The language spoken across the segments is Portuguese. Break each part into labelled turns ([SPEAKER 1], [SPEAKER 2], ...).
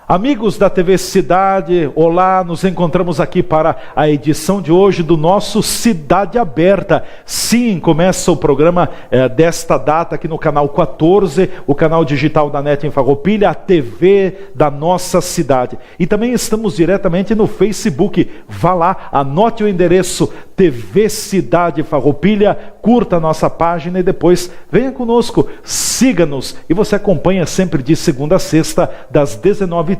[SPEAKER 1] Amigos da TV Cidade, olá, nos encontramos aqui para a edição de hoje do nosso Cidade Aberta. Sim, começa o programa desta data aqui no canal 14, o canal digital da NET em Farroupilha, a TV da nossa cidade. E também estamos diretamente no Facebook. Vá lá, anote o endereço TV Cidade Farroupilha, curta a nossa página e depois venha conosco, siga-nos e você acompanha sempre de segunda a sexta, das 19h30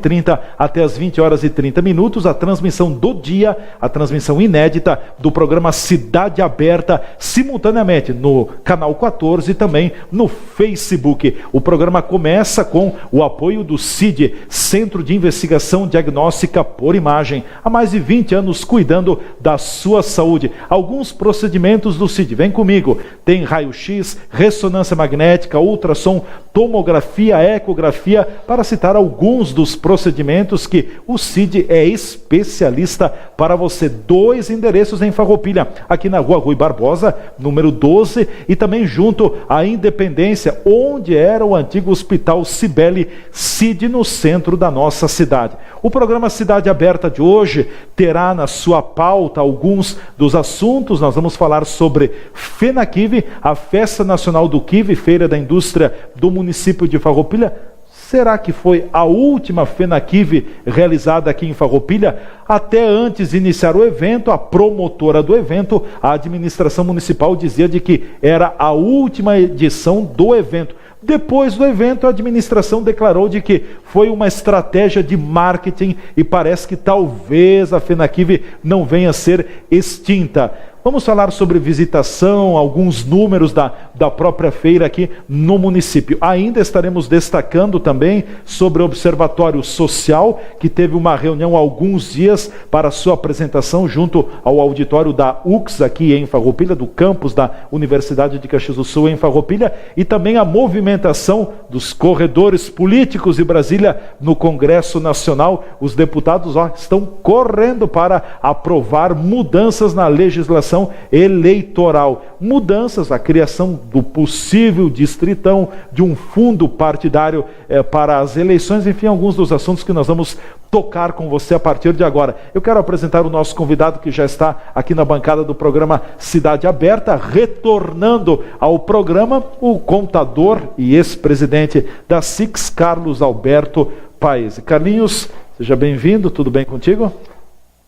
[SPEAKER 1] até as 20h30, a transmissão do dia, a transmissão inédita do programa Cidade Aberta, simultaneamente no canal 14 e também no Facebook. O programa começa com o apoio do CID, Centro de Investigação Diagnóstica por Imagem, há mais de 20 anos cuidando da sua saúde. Alguns procedimentos do CID, vem comigo, tem raio-x, ressonância magnética, ultrassom, tomografia, ecografia, para citar alguns dos procedimentos que o CID é especialista para você. 2 endereços em Farroupilha, aqui na Rua Rui Barbosa, número 12, e também junto à Independência, onde era o antigo Hospital Cibele, CID, no centro da nossa cidade. O programa Cidade Aberta de hoje terá na sua pauta alguns dos assuntos. Nós vamos falar sobre FENAQUIV, a Festa Nacional do Kivi, Feira da Indústria do município de Farroupilha. Será que foi a última FENAQUIV realizada aqui em Farroupilha? Até antes de iniciar o evento, a promotora do evento, a administração municipal, dizia de que era a última edição do evento. Depois do evento, a administração declarou de que foi uma estratégia de marketing e parece que talvez a FENAQUIV não venha a ser extinta. Vamos falar sobre visitação, alguns números da própria feira aqui no município. Ainda estaremos destacando também sobre o Observatório Social, que teve uma reunião há alguns dias para sua apresentação junto ao auditório da UX aqui em Farroupilha, do campus da Universidade de Caxias do Sul em Farroupilha, e também a movimentação dos corredores políticos de Brasília no Congresso Nacional. Os deputados estão correndo para aprovar mudanças na legislação eleitoral. Mudanças, a criação do possível distritão, de um fundo partidário para as eleições, enfim, alguns dos assuntos que nós vamos tocar com você a partir de agora. Eu quero apresentar o nosso convidado que já está aqui na bancada do programa Cidade Aberta, retornando ao programa, o contador e ex-presidente da SIX, Carlos Alberto Paes. Carlinhos, seja bem-vindo, tudo bem contigo?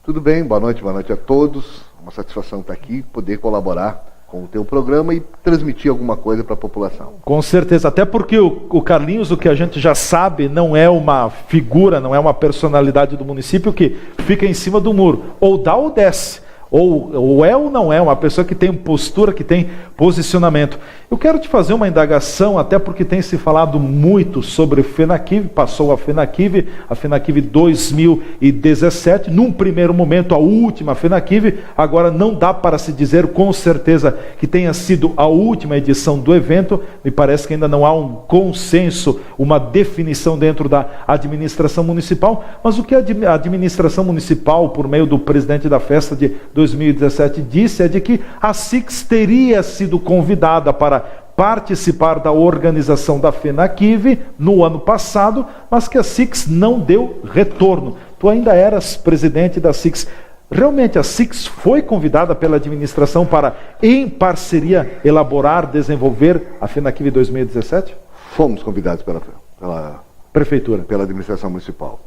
[SPEAKER 2] Tudo bem, boa noite a todos. Uma satisfação estar aqui, poder colaborar com o teu programa e transmitir alguma coisa para a população.
[SPEAKER 1] Com certeza, até porque o Carlinhos, o que a gente já sabe, não é uma figura, não é uma personalidade do município que fica em cima do muro, ou dá ou desce, ou é ou não é, uma pessoa que tem postura, que tem posicionamento. Eu quero te fazer uma indagação, até porque tem se falado muito sobre FENAQUIV, passou a FENAQUIV 2017, num primeiro momento a última FENAQUIV, agora não dá para se dizer com certeza que tenha sido a última edição do evento, me parece que ainda não há um consenso, uma definição dentro da administração municipal, mas o que a administração municipal, por meio do presidente da festa de 2017, disse é de que a SIX teria sido convidada para participar da organização da FENAQUIV no ano passado, mas que a SIX não deu retorno. Tu ainda eras presidente da SIX. Realmente a SIX foi convidada pela administração para, em parceria, elaborar, desenvolver a FENAQUIV 2017?
[SPEAKER 2] Fomos convidados pela
[SPEAKER 1] Prefeitura,
[SPEAKER 2] pela administração municipal.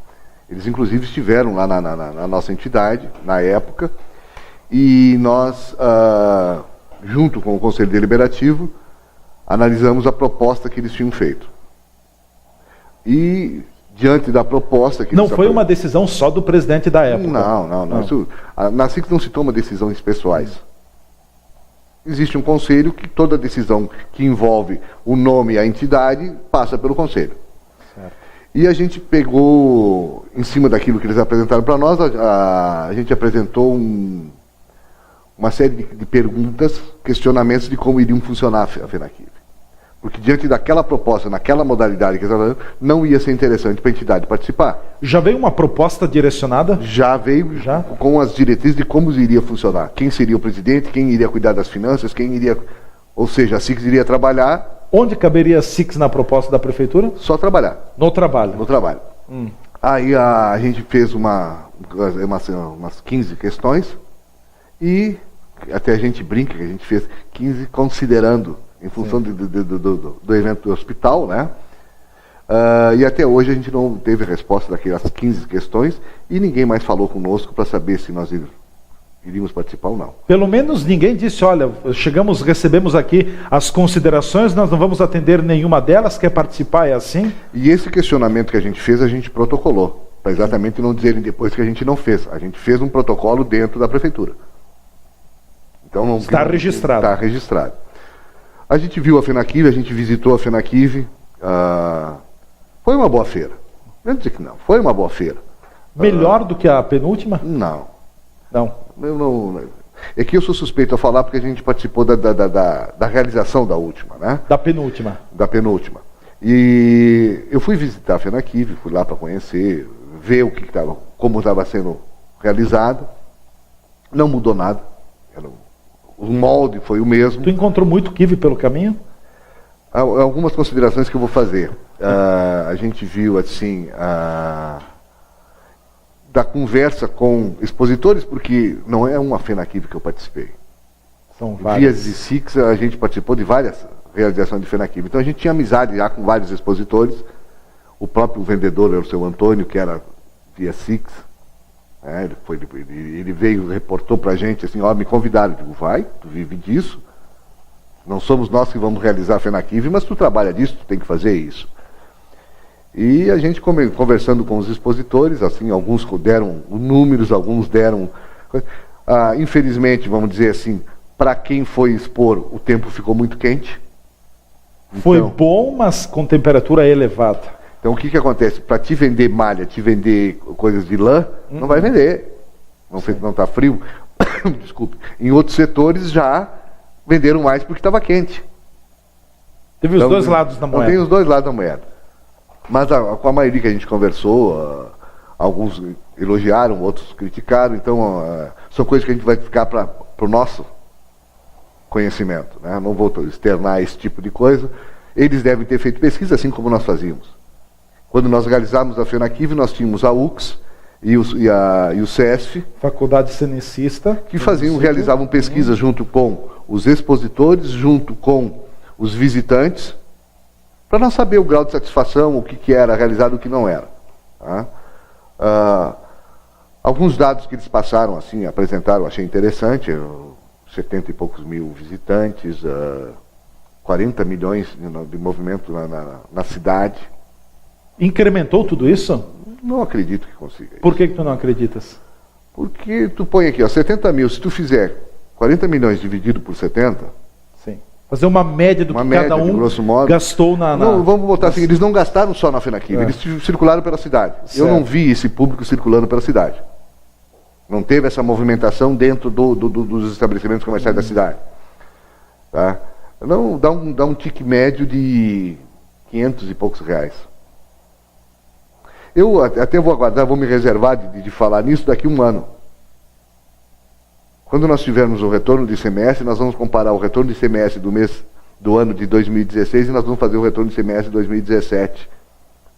[SPEAKER 2] Eles inclusive estiveram lá na nossa entidade, na época, e nós, junto com o Conselho Deliberativo, analisamos a proposta que eles tinham feito. E, diante da proposta que
[SPEAKER 1] não foi uma decisão só do presidente da época?
[SPEAKER 2] Não. Isso, na SIX não se toma decisões pessoais. Existe um conselho que toda decisão que envolve o nome e a entidade passa pelo conselho. Certo. E a gente pegou, em cima daquilo que eles apresentaram para nós, a gente apresentou uma série de perguntas, questionamentos de como iriam funcionar a FENAQUIV. Porque diante daquela proposta, naquela modalidade que eles estavam falando, não ia ser interessante para a entidade participar.
[SPEAKER 1] Já veio uma proposta direcionada?
[SPEAKER 2] Já veio, com as diretrizes de como iria funcionar. Quem seria o presidente, quem iria cuidar das finanças, quem iria... Ou seja, a SIX iria trabalhar...
[SPEAKER 1] Onde caberia a SIX na proposta da prefeitura?
[SPEAKER 2] Só trabalhar.
[SPEAKER 1] No trabalho?
[SPEAKER 2] No trabalho. Aí a gente fez umas 15 questões e até a gente brinca que a gente fez 15 considerando, em função do evento do hospital, né? E até hoje a gente não teve resposta daquelas 15 questões e ninguém mais falou conosco para saber se nós iríamos participar ou não.
[SPEAKER 1] Pelo menos ninguém disse, olha, recebemos aqui as considerações, nós não vamos atender nenhuma delas, quer participar, é assim?
[SPEAKER 2] E esse questionamento que a gente fez, a gente protocolou, para exatamente não dizerem depois que a gente não fez. A gente fez um protocolo dentro da prefeitura. Então não
[SPEAKER 1] está registrado.
[SPEAKER 2] Está registrado. A gente viu a FENAQUIV, a gente visitou a FENAQUIV, foi uma boa feira. Não vou dizer que não, foi uma boa feira.
[SPEAKER 1] Melhor do que a penúltima?
[SPEAKER 2] Não.
[SPEAKER 1] Não.
[SPEAKER 2] É que eu sou suspeito a falar porque a gente participou da realização da última, né?
[SPEAKER 1] Da penúltima.
[SPEAKER 2] Da penúltima. E eu fui visitar a FENAQUIV, fui lá para conhecer, ver como estava sendo realizado. Não mudou nada. O molde foi o mesmo.
[SPEAKER 1] Tu encontrou muito kiwi pelo caminho?
[SPEAKER 2] Algumas considerações que eu vou fazer. A gente viu assim da conversa com expositores, porque não é uma FENAQUIV que eu participei.
[SPEAKER 1] São várias.
[SPEAKER 2] Vias e SIX, a gente participou de várias realizações de FENAQUIV. Então a gente tinha amizade já com vários expositores. O próprio vendedor era o seu Antônio, que era via SIX. Ele veio, reportou pra gente assim, me convidaram. Eu digo, vai, tu vive disso. Não somos nós que vamos realizar a FENAQUIV, mas tu trabalha disso, tu tem que fazer isso. E a gente conversando com os expositores, assim, alguns deram números, alguns deram... infelizmente, vamos dizer assim, para quem foi expor, o tempo ficou muito quente.
[SPEAKER 1] Foi bom, mas com temperatura elevada.
[SPEAKER 2] Então o que acontece? Para te vender malha, te vender coisas de lã, não vai vender. Não está frio. Desculpe. Em outros setores já venderam mais porque estava quente.
[SPEAKER 1] Teve os dois lados da moeda.
[SPEAKER 2] Tem os dois lados da moeda. Mas com a maioria que a gente conversou, alguns elogiaram, outros criticaram, então são coisas que a gente vai ficar para o nosso conhecimento, né? Não vou externar esse tipo de coisa. Eles devem ter feito pesquisa, assim como nós fazíamos. Quando nós realizávamos a FENAQUIV, nós tínhamos a UX e o CESF,
[SPEAKER 1] Faculdade Cenecista,
[SPEAKER 2] que realizavam pesquisa junto com os expositores, junto com os visitantes, para nós saber o grau de satisfação, o que era realizado e o que não era. Tá? Alguns dados que eles passaram, assim, apresentaram, achei interessante, 70 e poucos mil visitantes, 40 milhões de movimento na cidade.
[SPEAKER 1] Incrementou tudo isso?
[SPEAKER 2] Não acredito que consiga.
[SPEAKER 1] Por que tu não acreditas?
[SPEAKER 2] Porque tu põe aqui, 70 mil, se tu fizer 40 milhões dividido por 70...
[SPEAKER 1] Sim. Fazer uma média do que cada um
[SPEAKER 2] grosso modo,
[SPEAKER 1] gastou na...
[SPEAKER 2] Não, vamos botar assim, eles não gastaram só na FENAQUIV, eles circularam pela cidade. Certo. Eu não vi esse público circulando pela cidade. Não teve essa movimentação dentro dos estabelecimentos comerciais da cidade. Tá? Não, dá um tique médio de 500 e poucos reais. Eu até vou aguardar, vou me reservar de falar nisso daqui a um ano. Quando nós tivermos o retorno de ICMS, nós vamos comparar o retorno de ICMS do ano de 2016 e nós vamos fazer o retorno de ICMS de 2017.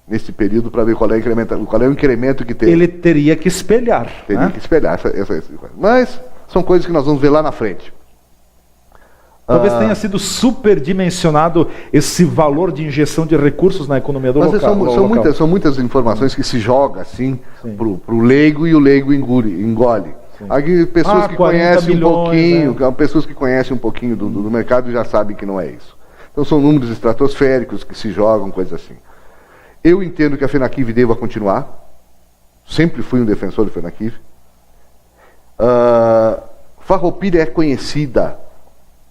[SPEAKER 2] Nesse período, para ver qual é o incremento que teve.
[SPEAKER 1] Ele teria que espelhar.
[SPEAKER 2] Teria que espelhar essa coisa. Mas são coisas que nós vamos ver lá na frente.
[SPEAKER 1] Talvez tenha sido superdimensionado esse valor de injeção de recursos na economia do local.
[SPEAKER 2] São muitas informações que se jogam assim para o leigo e o leigo engole. Aqui, pessoas que conhecem pessoas que conhecem um pouquinho do mercado já sabem que não é isso. Então são números estratosféricos que se jogam, coisas assim. Eu entendo que a FENAQUIV deva continuar. Sempre fui um defensor da FENAQUIV. Farroupilha é conhecida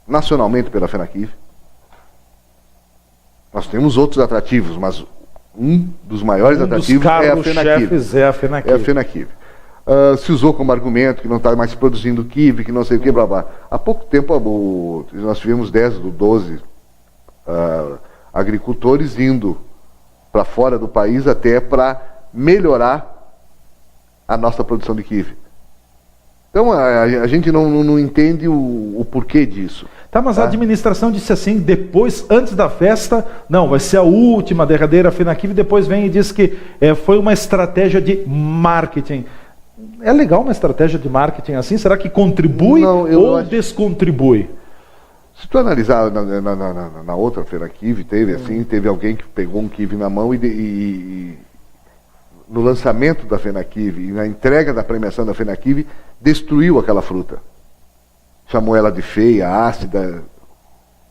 [SPEAKER 2] nacionalmente pela FENAQUIV. Nós temos outros atrativos, mas um dos maiores atrativos é a FENAQUIV. É a FENAQUIV. Se usou como argumento que não está mais produzindo kiwi, que não sei o que, blá blá. Há pouco tempo nós tivemos 10 ou 12 agricultores indo para fora do país até para melhorar a nossa produção de kiwi. Então a gente não entende o porquê disso.
[SPEAKER 1] Tá, mas a administração disse assim, depois, antes da festa, não, vai ser a última, derradeira FENAQUIV, e depois vem e diz que foi uma estratégia de marketing. É legal uma estratégia de marketing assim? Será que contribui ou descontribui?
[SPEAKER 2] Se tu analisar na outra FENAQUIV, teve alguém que pegou um kiwi na mão e no lançamento da FENAQUIV e na entrega da premiação da FENAQUIV, destruiu aquela fruta. Chamou ela de feia, ácida.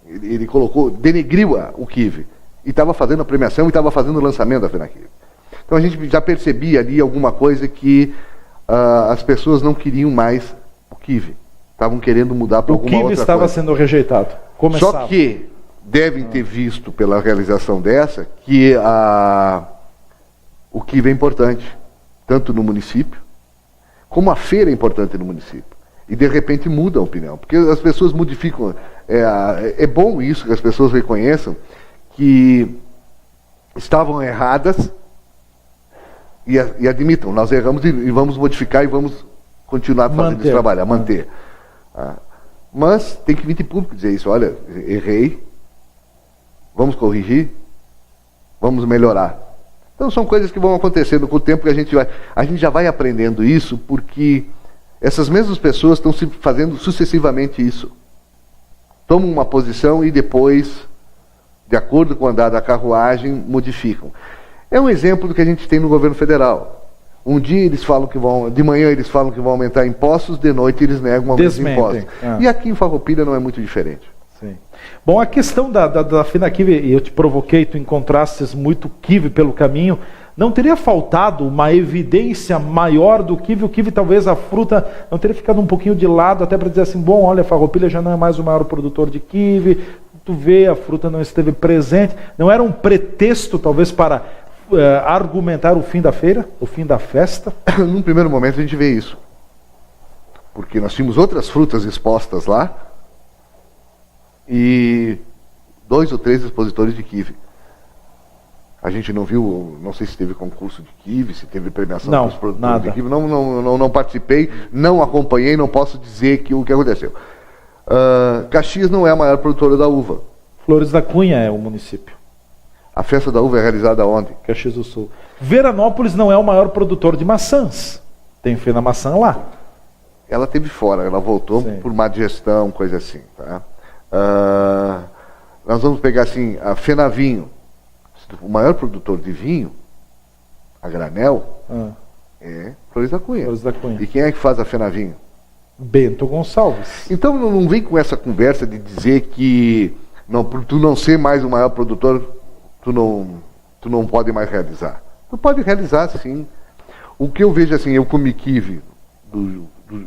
[SPEAKER 2] Ele colocou, denegriu o kiwi. E estava fazendo a premiação e estava fazendo o lançamento da FENAQUIV. Então a gente já percebia ali alguma coisa que as pessoas não queriam mais o kiwi. Estavam querendo mudar para alguma outra coisa. O kiwi
[SPEAKER 1] estava sendo rejeitado. Começava.
[SPEAKER 2] Só que devem ter visto pela realização dessa que o kiwi é importante, tanto no município, como a feira é importante no município. E de repente muda a opinião, porque as pessoas modificam. É bom isso, que as pessoas reconheçam que estavam erradas e admitam, nós erramos e vamos modificar e vamos continuar fazendo esse trabalho, manter. Mas tem que vir de público dizer isso, olha, errei, vamos corrigir, vamos melhorar. Então são coisas que vão acontecendo com o tempo que a gente já vai aprendendo isso, porque essas mesmas pessoas estão se fazendo sucessivamente isso. Tomam uma posição e depois, de acordo com o andar da carruagem, modificam. É um exemplo do que a gente tem no governo federal. Um dia eles falam que de manhã eles falam que vão aumentar impostos, de noite eles negam aumento de impostos. E aqui em Farroupilha não é muito diferente.
[SPEAKER 1] Sim. Bom, a questão da FENAQUIV, eu te provoquei, tu encontrastes muito kiwi pelo caminho. Não teria faltado uma evidência maior do kiwi? O kiwi, talvez a fruta não teria ficado um pouquinho de lado, até para dizer assim, bom, olha, Farroupilha já não é mais o maior produtor de kiwi, tu vê, a fruta não esteve presente. Não era um pretexto, talvez, para argumentar o fim da feira, o fim da festa?
[SPEAKER 2] Num primeiro momento a gente vê isso. Porque nós tínhamos outras frutas expostas lá e 2 ou 3 expositores de kiwi. A gente não viu, não sei se teve concurso de kiwi, se teve premiação dos produtores de kiwi. Não participei, não acompanhei, não posso dizer o que aconteceu. Caxias não é a maior produtora da uva.
[SPEAKER 1] Flores da Cunha é o município.
[SPEAKER 2] A festa da uva é realizada onde?
[SPEAKER 1] Caxias do Sul. Veranópolis não é o maior produtor de maçãs. Tem feira maçã lá.
[SPEAKER 2] Ela teve fora, ela voltou por má gestão, coisa assim. Tá? Nós vamos pegar assim, a FENAVINHO. O maior produtor de vinho, a granel, é Flores da Cunha.
[SPEAKER 1] Flores da Cunha.
[SPEAKER 2] E quem é que faz a FENAVINHO?
[SPEAKER 1] Bento Gonçalves.
[SPEAKER 2] Então não vem com essa conversa de dizer que por tu não ser mais o maior produtor, tu não pode mais realizar. Tu pode realizar, sim. O que eu vejo assim, eu comi kiwi,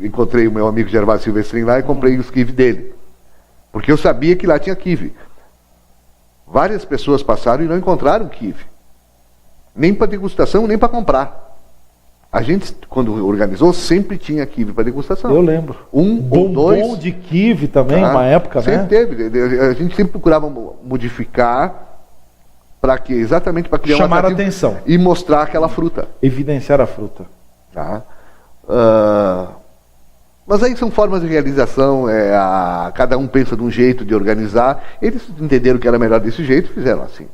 [SPEAKER 2] encontrei o meu amigo Gervásio Silvestrin lá e comprei os kiwi dele. Porque eu sabia que lá tinha kiwi. Várias pessoas passaram e não encontraram kiwi. Nem para degustação, nem para comprar. A gente, quando organizou, sempre tinha kiwi para degustação.
[SPEAKER 1] Eu lembro.
[SPEAKER 2] Um ou dois.
[SPEAKER 1] Bombom de kiwi também, uma época,
[SPEAKER 2] sempre
[SPEAKER 1] né?
[SPEAKER 2] Teve. A gente sempre procurava modificar exatamente para criar
[SPEAKER 1] chamar a atenção.
[SPEAKER 2] E mostrar aquela fruta.
[SPEAKER 1] Evidenciar a fruta.
[SPEAKER 2] Tá? Mas aí são formas de realização, cada um pensa de um jeito de organizar. Eles entenderam que era melhor desse jeito e fizeram assim.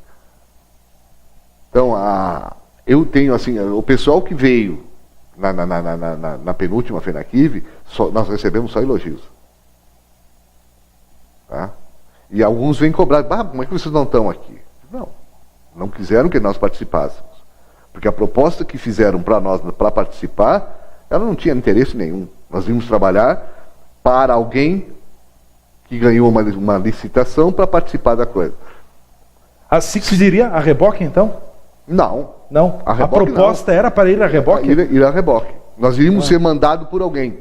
[SPEAKER 2] Então, eu tenho assim, o pessoal que veio na penúltima FENAQUIV, nós recebemos só elogios. Tá? E alguns vêm cobrar, como é que vocês não estão aqui? Não quiseram que nós participássemos. Porque a proposta que fizeram para nós, para participar, ela não tinha interesse nenhum. Nós vimos trabalhar para alguém que ganhou uma licitação para participar da coisa.
[SPEAKER 1] Assim que se diria a reboque, então?
[SPEAKER 2] Não.
[SPEAKER 1] A proposta era para ir a reboque?
[SPEAKER 2] Ir a reboque. Nós iríamos ser mandados por alguém.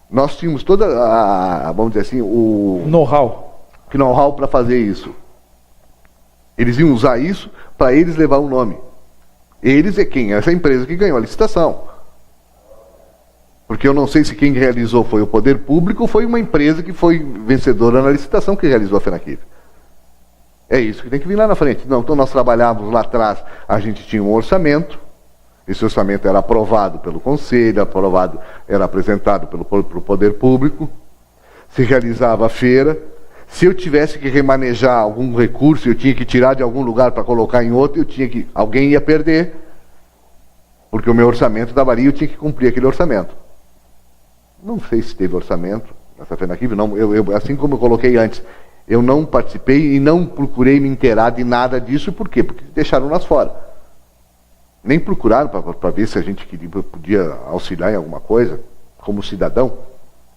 [SPEAKER 2] Nós tínhamos toda vamos dizer assim, o know-how para fazer isso. Eles iam usar isso para eles levar o nome. Eles é quem? Essa empresa que ganhou a licitação. Porque eu não sei se quem realizou foi o poder público ou foi uma empresa que foi vencedora na licitação que realizou a FENAQUIV. É isso que tem que vir lá na frente. Então nós trabalhávamos lá atrás, a gente tinha um orçamento, Esse orçamento era aprovado pelo Conselho, era apresentado pelo Poder Público, se realizava a feira. Se eu tivesse que remanejar algum recurso, eu tinha que tirar de algum lugar para colocar em outro, alguém ia perder, porque o meu orçamento dava ali e eu tinha que cumprir aquele orçamento. Não sei se teve orçamento nessa FENAQUIV, não. Assim como eu coloquei antes, eu não participei e não procurei me inteirar de nada disso. Por quê? Porque deixaram nós fora. Nem procuraram para ver se a gente podia auxiliar em alguma coisa, como cidadão.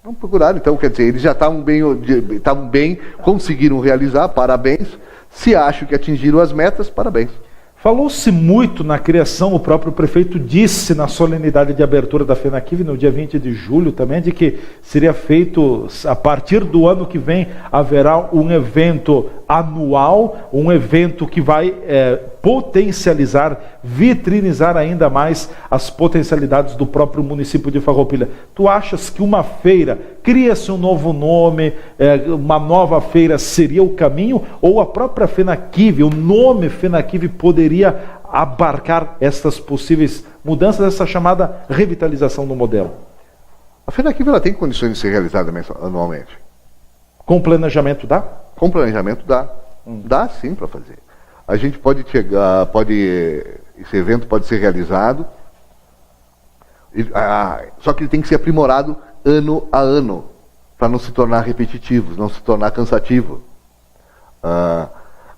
[SPEAKER 2] Não procuraram, então, quer dizer, eles já estavam bem, conseguiram realizar, parabéns. Se acham que atingiram as metas, parabéns.
[SPEAKER 1] Falou-se muito na criação, o próprio prefeito disse na solenidade de abertura da FENAQUIV, no dia 20 de julho também, de que seria feito, a partir do ano que vem, haverá um evento anual, um evento que vai potencializar, vitrinizar ainda mais as potencialidades do próprio município de Farroupilha. Tu achas que uma feira, cria-se um novo nome, uma nova feira seria o caminho, ou a própria FENAQUIV, o nome FENAQUIV poderia abarcar estas possíveis mudanças, essa chamada revitalização do modelo?
[SPEAKER 2] A FENAQUIV ela tem condições de ser realizada anualmente.
[SPEAKER 1] Com planejamento dá?
[SPEAKER 2] Com planejamento dá. Dá sim para fazer. A gente pode chegar, esse evento pode ser realizado, só que ele tem que ser aprimorado ano a ano, para não se tornar repetitivo, não se tornar cansativo.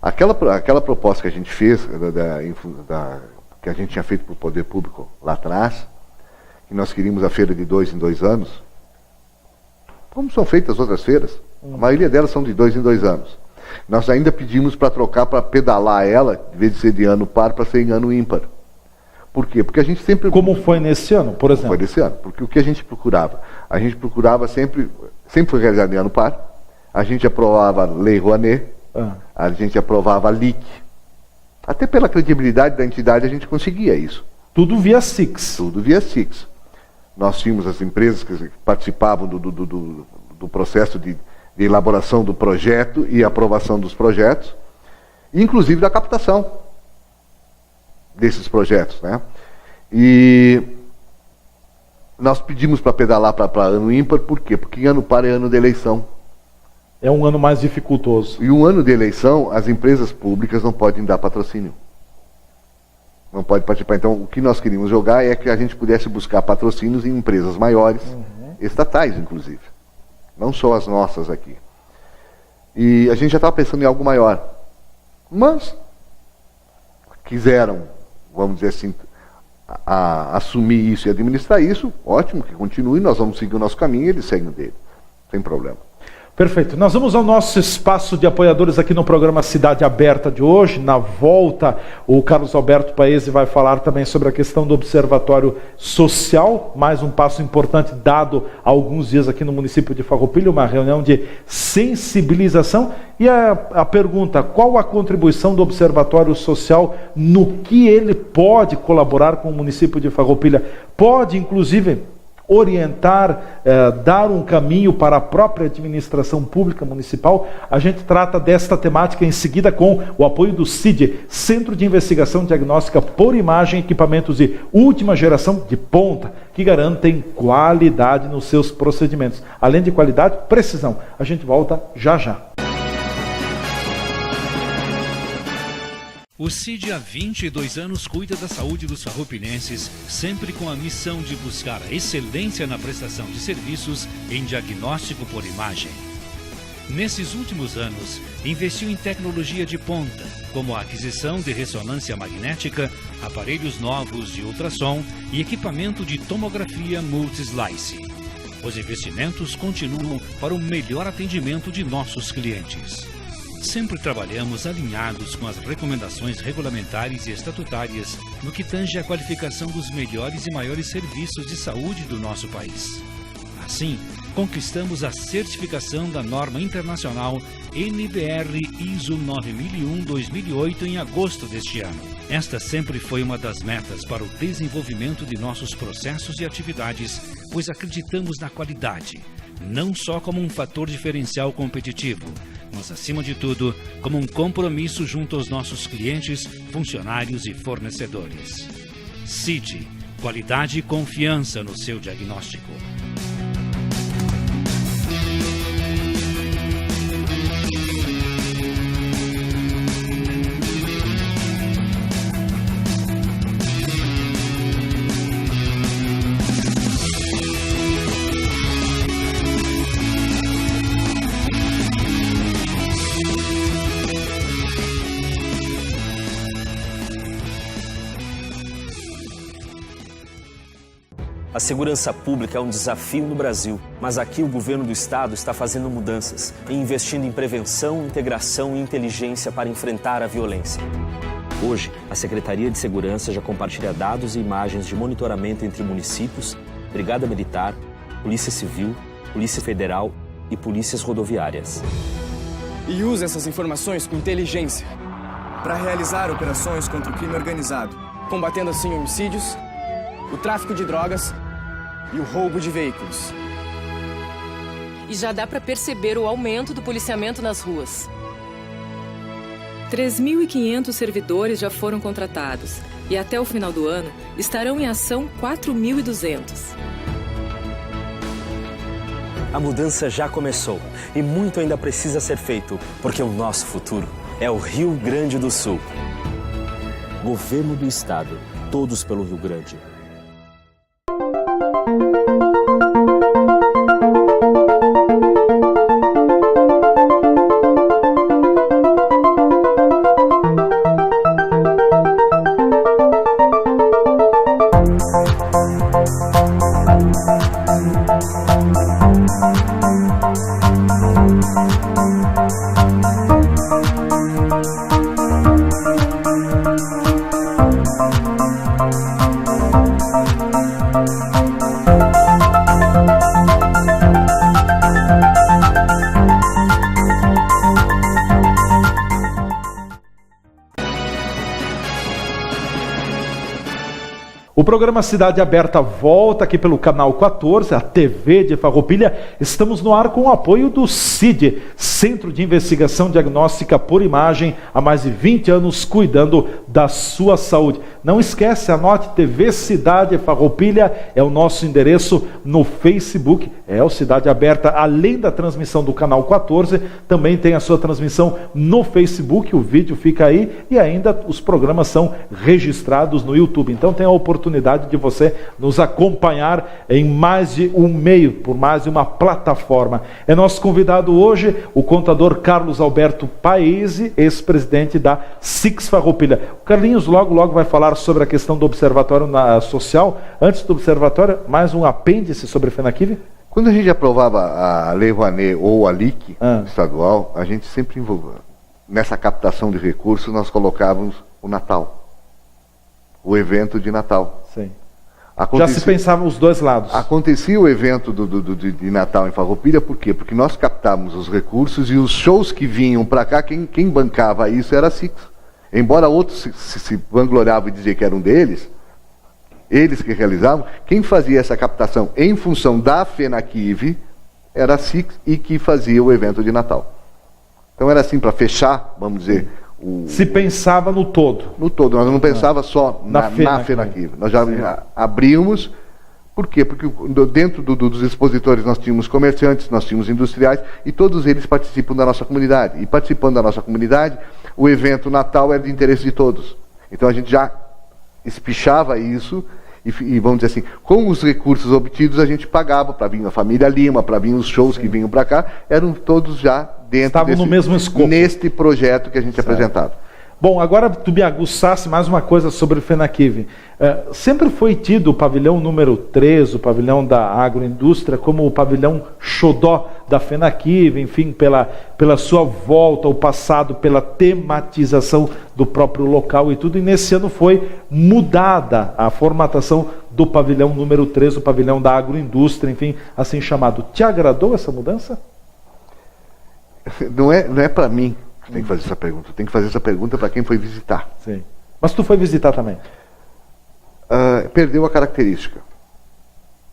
[SPEAKER 2] Aquela proposta que a gente fez, que a gente tinha feito para o Poder Público lá atrás, que nós queríamos a feira de 2 em 2 anos, como são feitas as outras feiras, a maioria delas são de 2 em 2 anos. Nós ainda pedimos para trocar, para pedalar ela, em vez de ser de ano par, para ser em ano ímpar. Por quê? Porque a gente sempre...
[SPEAKER 1] Como foi nesse ano, por exemplo?
[SPEAKER 2] Foi nesse ano. Porque o que a gente procurava? A gente procurava sempre foi realizado em ano par, a gente aprovava a Lei Rouanet, a gente aprovava a LIC. Até pela credibilidade da entidade a gente conseguia isso.
[SPEAKER 1] Tudo via SIX.
[SPEAKER 2] Tudo via SIX. Nós tínhamos as empresas que participavam do processo de elaboração do projeto e aprovação dos projetos, inclusive da captação desses projetos, né? E nós pedimos para pedalar para ano ímpar, por quê? Porque em ano par é ano de eleição.
[SPEAKER 1] É um ano mais dificultoso.
[SPEAKER 2] E um ano de eleição, as empresas públicas não podem dar patrocínio. Não pode participar. Então, o que nós queríamos jogar é que a gente pudesse buscar patrocínios em empresas maiores, estatais, inclusive. Não só as nossas aqui. E a gente já estava pensando em algo maior. Mas quiseram, vamos dizer assim, assumir isso e administrar isso, ótimo, que continue, nós vamos seguir o nosso caminho e eles seguem o dele. Sem problema.
[SPEAKER 1] Perfeito. Nós vamos ao nosso espaço de apoiadores aqui no programa Cidade Aberta de hoje. Na volta, o Carlos Alberto Paese vai falar também sobre a questão do Observatório Social, mais um passo importante dado há alguns dias aqui no município de Farroupilha, uma reunião de sensibilização. E a pergunta, qual a contribuição do Observatório Social no que ele pode colaborar com o município de Farroupilha? Pode, inclusive, orientar, dar um caminho para a própria administração pública municipal. A gente trata desta temática em seguida com o apoio do CID, Centro de Investigação Diagnóstica por Imagem, equipamentos de última geração de ponta, que garantem qualidade nos seus procedimentos. Além de qualidade, precisão. A gente volta já já.
[SPEAKER 3] O CID há 22 anos cuida da saúde dos farroupilhenses, sempre com a missão de buscar a excelência na prestação de serviços em diagnóstico por imagem. Nesses últimos anos, investiu em tecnologia de ponta, como a aquisição de ressonância magnética, aparelhos novos de ultrassom e equipamento de tomografia multislice. Os investimentos continuam para o melhor atendimento de nossos clientes. Sempre trabalhamos alinhados com as recomendações regulamentares e estatutárias no que tange à qualificação dos melhores e maiores serviços de saúde do nosso país. Assim, conquistamos a certificação da norma internacional NBR ISO 9001-2008 em agosto deste ano. Esta sempre foi uma das metas para o desenvolvimento de nossos processos e atividades, pois acreditamos na qualidade, não só como um fator diferencial competitivo, mas, acima de tudo, como um compromisso junto aos nossos clientes, funcionários e fornecedores. CID, qualidade e confiança no seu diagnóstico.
[SPEAKER 4] A segurança pública é um desafio no Brasil, mas aqui o governo do estado está fazendo mudanças e investindo em prevenção, integração e inteligência para enfrentar a violência. Hoje, a Secretaria de Segurança já compartilha dados e imagens de monitoramento entre municípios, Brigada Militar, Polícia Civil, Polícia Federal e polícias rodoviárias.
[SPEAKER 5] E usa essas informações com inteligência para realizar operações contra o crime organizado, combatendo assim homicídios, o tráfico de drogas e o roubo de veículos.
[SPEAKER 6] E já dá para perceber o aumento do policiamento nas ruas. 3.500 servidores já foram contratados e até o final do ano estarão em ação 4.200.
[SPEAKER 4] A mudança já começou e muito ainda precisa ser feito, porque o nosso futuro é o Rio Grande do Sul. Governo do Estado, todos pelo Rio Grande.
[SPEAKER 1] O programa Cidade Aberta volta aqui pelo canal 14, a TV de Farroupilha. Estamos no ar com o apoio do CID, Centro de Investigação Diagnóstica por Imagem, há mais de 20 anos cuidando da sua saúde. Não esquece, anote, TV Cidade Farroupilha é o nosso endereço no Facebook, é o Cidade Aberta. Além da transmissão do canal 14, também tem a sua transmissão no Facebook, o vídeo fica aí e ainda os programas são registrados no YouTube. Então tem a oportunidade de você nos acompanhar em mais de um meio, por mais de uma plataforma. É nosso convidado hoje o contador Carlos Alberto Paese, ex-presidente da SIX Farroupilha. O Carlinhos logo vai falar sobre a questão do Observatório social. Antes do Observatório, mais um apêndice sobre FENAQUIV?
[SPEAKER 2] Quando a gente aprovava a Lei Rouanet ou a LIC estadual, a gente sempre envolveu. Nessa captação de recursos, nós colocávamos o Natal. O evento de Natal.
[SPEAKER 1] Sim. Já se pensava os dois lados.
[SPEAKER 2] Acontecia o evento de Natal em Farroupilha, por quê? Porque nós captávamos os recursos e os shows que vinham para cá, quem bancava isso era a SIX. Embora outros se vangloriavam e diziam que eram deles, eles que realizavam, quem fazia essa captação em função da FENAQUIV era a SIX e que fazia o evento de Natal. Então era assim, para fechar, vamos dizer...
[SPEAKER 1] Se pensava no todo.
[SPEAKER 2] No todo, nós não pensava só na FENAQUIV. Nós já abrimos, por quê? Porque dentro dos expositores nós tínhamos comerciantes, nós tínhamos industriais, e todos eles participam da nossa comunidade. E participando da nossa comunidade, o evento Natal era de interesse de todos. Então a gente já espichava isso, e vamos dizer assim, com os recursos obtidos a gente pagava para vir a família Lima, para vir os shows que vinham para cá, eram todos já dentro
[SPEAKER 1] no mesmo escopo,
[SPEAKER 2] neste projeto que a gente apresentava.
[SPEAKER 1] Bom, agora tu me aguçasse mais uma coisa sobre o FENAQUIV. Sempre foi tido o pavilhão número 3, o pavilhão da agroindústria, como o pavilhão xodó da FENAQUIV, enfim, pela sua volta ao passado, pela tematização do próprio local e tudo. E nesse ano foi mudada a formatação do pavilhão número 3, o pavilhão da agroindústria, enfim, assim chamado. Te agradou essa mudança?
[SPEAKER 2] Não é para mim que tem que fazer essa pergunta. Tem que fazer essa pergunta para quem foi visitar.
[SPEAKER 1] Sim. Mas tu foi visitar também?
[SPEAKER 2] Perdeu a característica.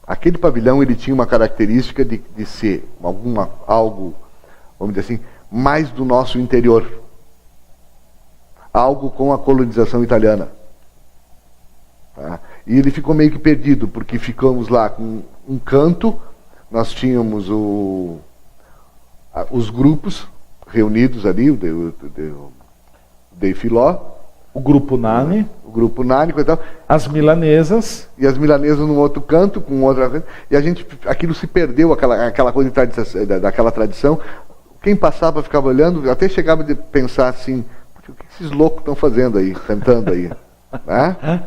[SPEAKER 2] Aquele pavilhão ele tinha uma característica de ser algo, vamos dizer assim, mais do nosso interior. Algo com a colonização italiana. Tá? E ele ficou meio que perdido, porque ficamos lá com um canto, nós tínhamos os grupos reunidos ali, o Dei Filó,
[SPEAKER 1] o grupo Nani,
[SPEAKER 2] e tal,
[SPEAKER 1] as milanesas,
[SPEAKER 2] e as milanesas num outro canto, com outra, e aquilo se perdeu, aquela coisa daquela tradição. Quem passava ficava olhando, até chegava a pensar assim, o que esses loucos estão fazendo aí, cantando aí? Né?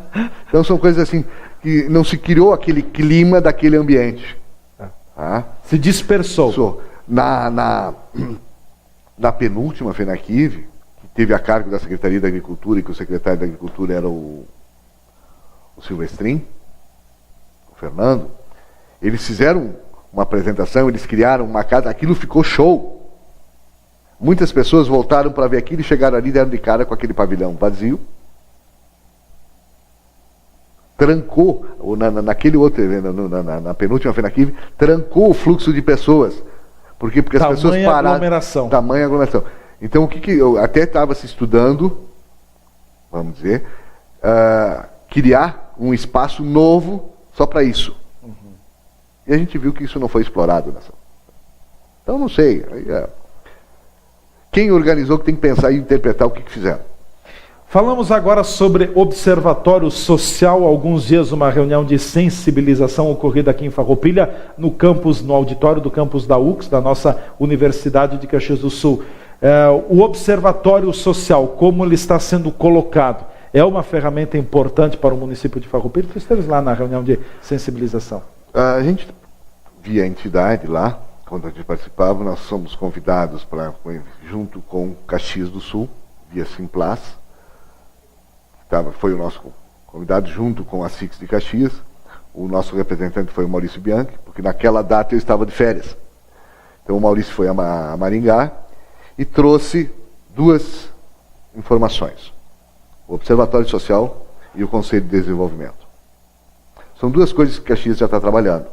[SPEAKER 2] Então são coisas assim, que não se criou aquele clima daquele ambiente. Tá?
[SPEAKER 1] Se dispersou.
[SPEAKER 2] Na penúltima FENAQUIV, que teve a cargo da Secretaria da Agricultura, e que o secretário da Agricultura era o Silvestrin, o Fernando, eles fizeram uma apresentação, eles criaram uma casa, aquilo ficou show. Muitas pessoas voltaram para ver aquilo e chegaram ali e deram de cara com aquele pavilhão vazio. Trancou, naquele outro evento, na penúltima FENAQUIV, trancou o fluxo de pessoas. Porque as pessoas pararam.
[SPEAKER 1] Aglomeração.
[SPEAKER 2] Tamanha aglomeração. Então, eu até estava se estudando, vamos dizer, criar um espaço novo só para isso. Uhum. E a gente viu que isso não foi explorado. Então, não sei. Quem organizou que tem que pensar e interpretar o que fizeram.
[SPEAKER 1] Falamos agora sobre observatório social. Há alguns dias, uma reunião de sensibilização ocorrida aqui em Farroupilha, no auditório do campus da UX, da nossa Universidade de Caxias do Sul. O observatório social, como ele está sendo colocado, é uma ferramenta importante para o município de Farroupilha? Tu esteve lá na reunião de sensibilização.
[SPEAKER 2] A gente via a entidade lá, quando a gente participava, nós somos convidados para, junto com Caxias do Sul, via Simplas, foi o nosso convidado junto com a SIX de Caxias. O nosso representante foi o Maurício Bianchi, porque naquela data eu estava de férias. Então o Maurício foi a Maringá e trouxe duas informações: o Observatório Social e o Conselho de Desenvolvimento. São duas coisas que Caxias já está trabalhando.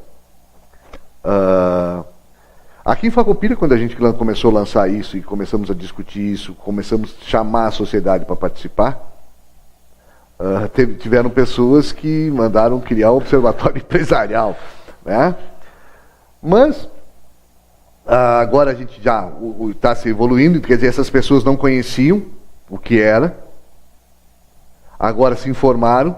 [SPEAKER 2] Aqui em Farroupilha, quando a gente começou a lançar isso e começamos a discutir isso, começamos a chamar a sociedade para participar, tiveram pessoas que mandaram criar um observatório empresarial, né? Mas agora a gente já está se evoluindo, quer dizer, essas pessoas não conheciam o que era, agora se informaram,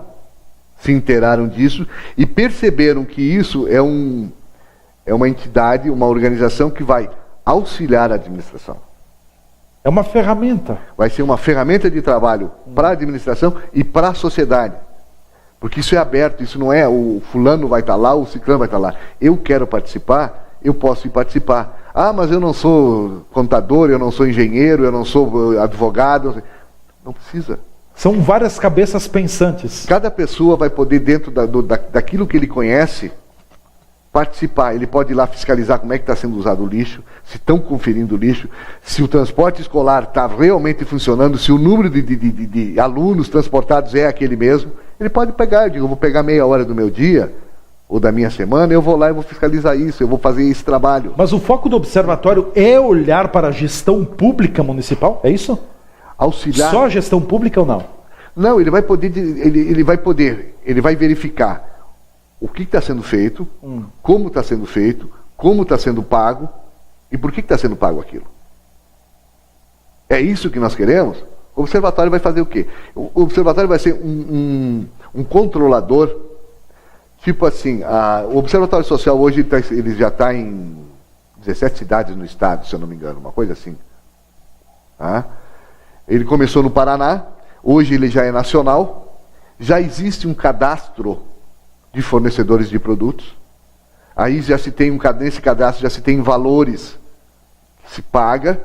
[SPEAKER 2] se inteiraram disso e perceberam que isso é uma entidade, uma organização que vai auxiliar a administração.
[SPEAKER 1] É uma ferramenta.
[SPEAKER 2] Vai ser uma ferramenta de trabalho para a administração e para a sociedade. Porque isso é aberto, isso não é o fulano vai estar lá, o ciclano vai estar lá. Eu quero participar, eu posso ir participar. Ah, mas eu não sou contador, eu não sou engenheiro, eu não sou advogado. Não precisa.
[SPEAKER 1] São várias cabeças pensantes.
[SPEAKER 2] Cada pessoa vai poder, dentro daquilo que ele conhece, participar. Ele pode ir lá fiscalizar como é que está sendo usado o lixo, se estão conferindo o lixo, se o transporte escolar está realmente funcionando, se o número de alunos transportados é aquele mesmo. Ele pode pegar, eu vou pegar meia hora do meu dia, ou da minha semana, eu vou lá e vou fiscalizar isso, eu vou fazer esse trabalho.
[SPEAKER 1] Mas o foco do observatório é olhar para a gestão pública municipal? É isso?
[SPEAKER 2] Auxiliar.
[SPEAKER 1] Só a gestão pública ou não?
[SPEAKER 2] Não, ele vai verificar o que está sendo feito, como está sendo feito, como está sendo pago e por que está sendo pago aquilo. É isso que nós queremos? O observatório vai fazer o quê? O observatório vai ser um controlador, tipo assim, o Observatório Social hoje ele já está em 17 cidades no estado, se eu não me engano, uma coisa assim. Ele começou no Paraná, hoje ele já é nacional, já existe um cadastro de fornecedores de produtos. Aí já se tem nesse cadastro já se tem valores que se paga,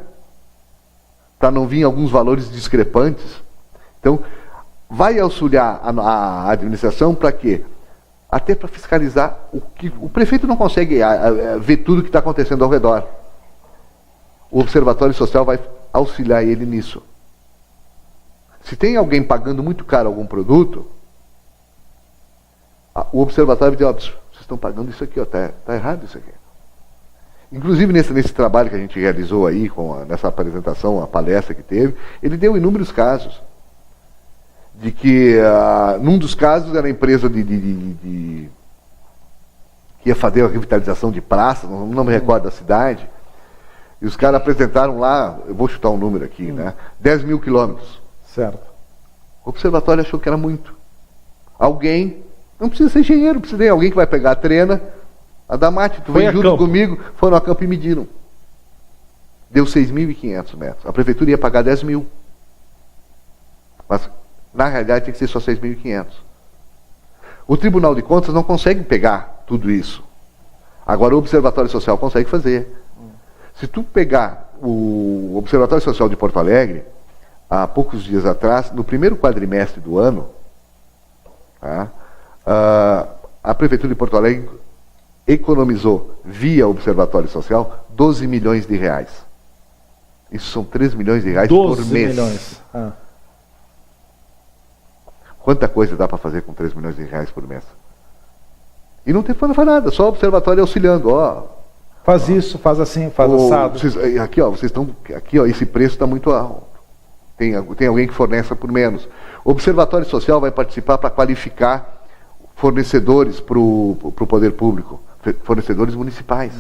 [SPEAKER 2] para não vir alguns valores discrepantes. Então, vai auxiliar a administração para quê? Até para fiscalizar o que o prefeito não consegue ver tudo o que está acontecendo ao redor. O Observatório Social vai auxiliar ele nisso. Se tem alguém pagando muito caro algum produto, o observatório vai dizer, vocês estão pagando isso aqui, está errado isso aqui. Inclusive nesse trabalho que a gente realizou aí, nessa apresentação, a palestra que teve, ele deu inúmeros casos de que, num dos casos, era a empresa que ia fazer a revitalização de praças, não me recordo da cidade, e os caras apresentaram lá, eu vou chutar um número aqui, né? 10 mil quilômetros.
[SPEAKER 1] Certo.
[SPEAKER 2] O observatório achou que era muito. Alguém, não precisa ser engenheiro, precisa ter alguém que vai pegar a trena, a Damate, tu vem junto comigo, foram a campo e mediram. Deu 6.500 metros. A prefeitura ia pagar 10 mil. Mas, na realidade, tem que ser só 6.500. O Tribunal de Contas não consegue pegar tudo isso. Agora, o Observatório Social consegue fazer. Se tu pegar o Observatório Social de Porto Alegre, há poucos dias atrás, no primeiro quadrimestre do ano, tá, a Prefeitura de Porto Alegre economizou, via Observatório Social, 12 milhões de reais. Isso são 3 milhões de reais por mês.
[SPEAKER 1] 12 milhões.
[SPEAKER 2] Quanta coisa dá para fazer com 3 milhões de reais por mês? E não tem que fazer nada, só o observatório auxiliando.
[SPEAKER 1] Faz isso, faz assim, faz assado.
[SPEAKER 2] Aqui, vocês estão. Aqui, esse preço está muito alto. Tem alguém que fornece por menos. O Observatório Social vai participar para qualificar fornecedores para o poder público, fornecedores municipais.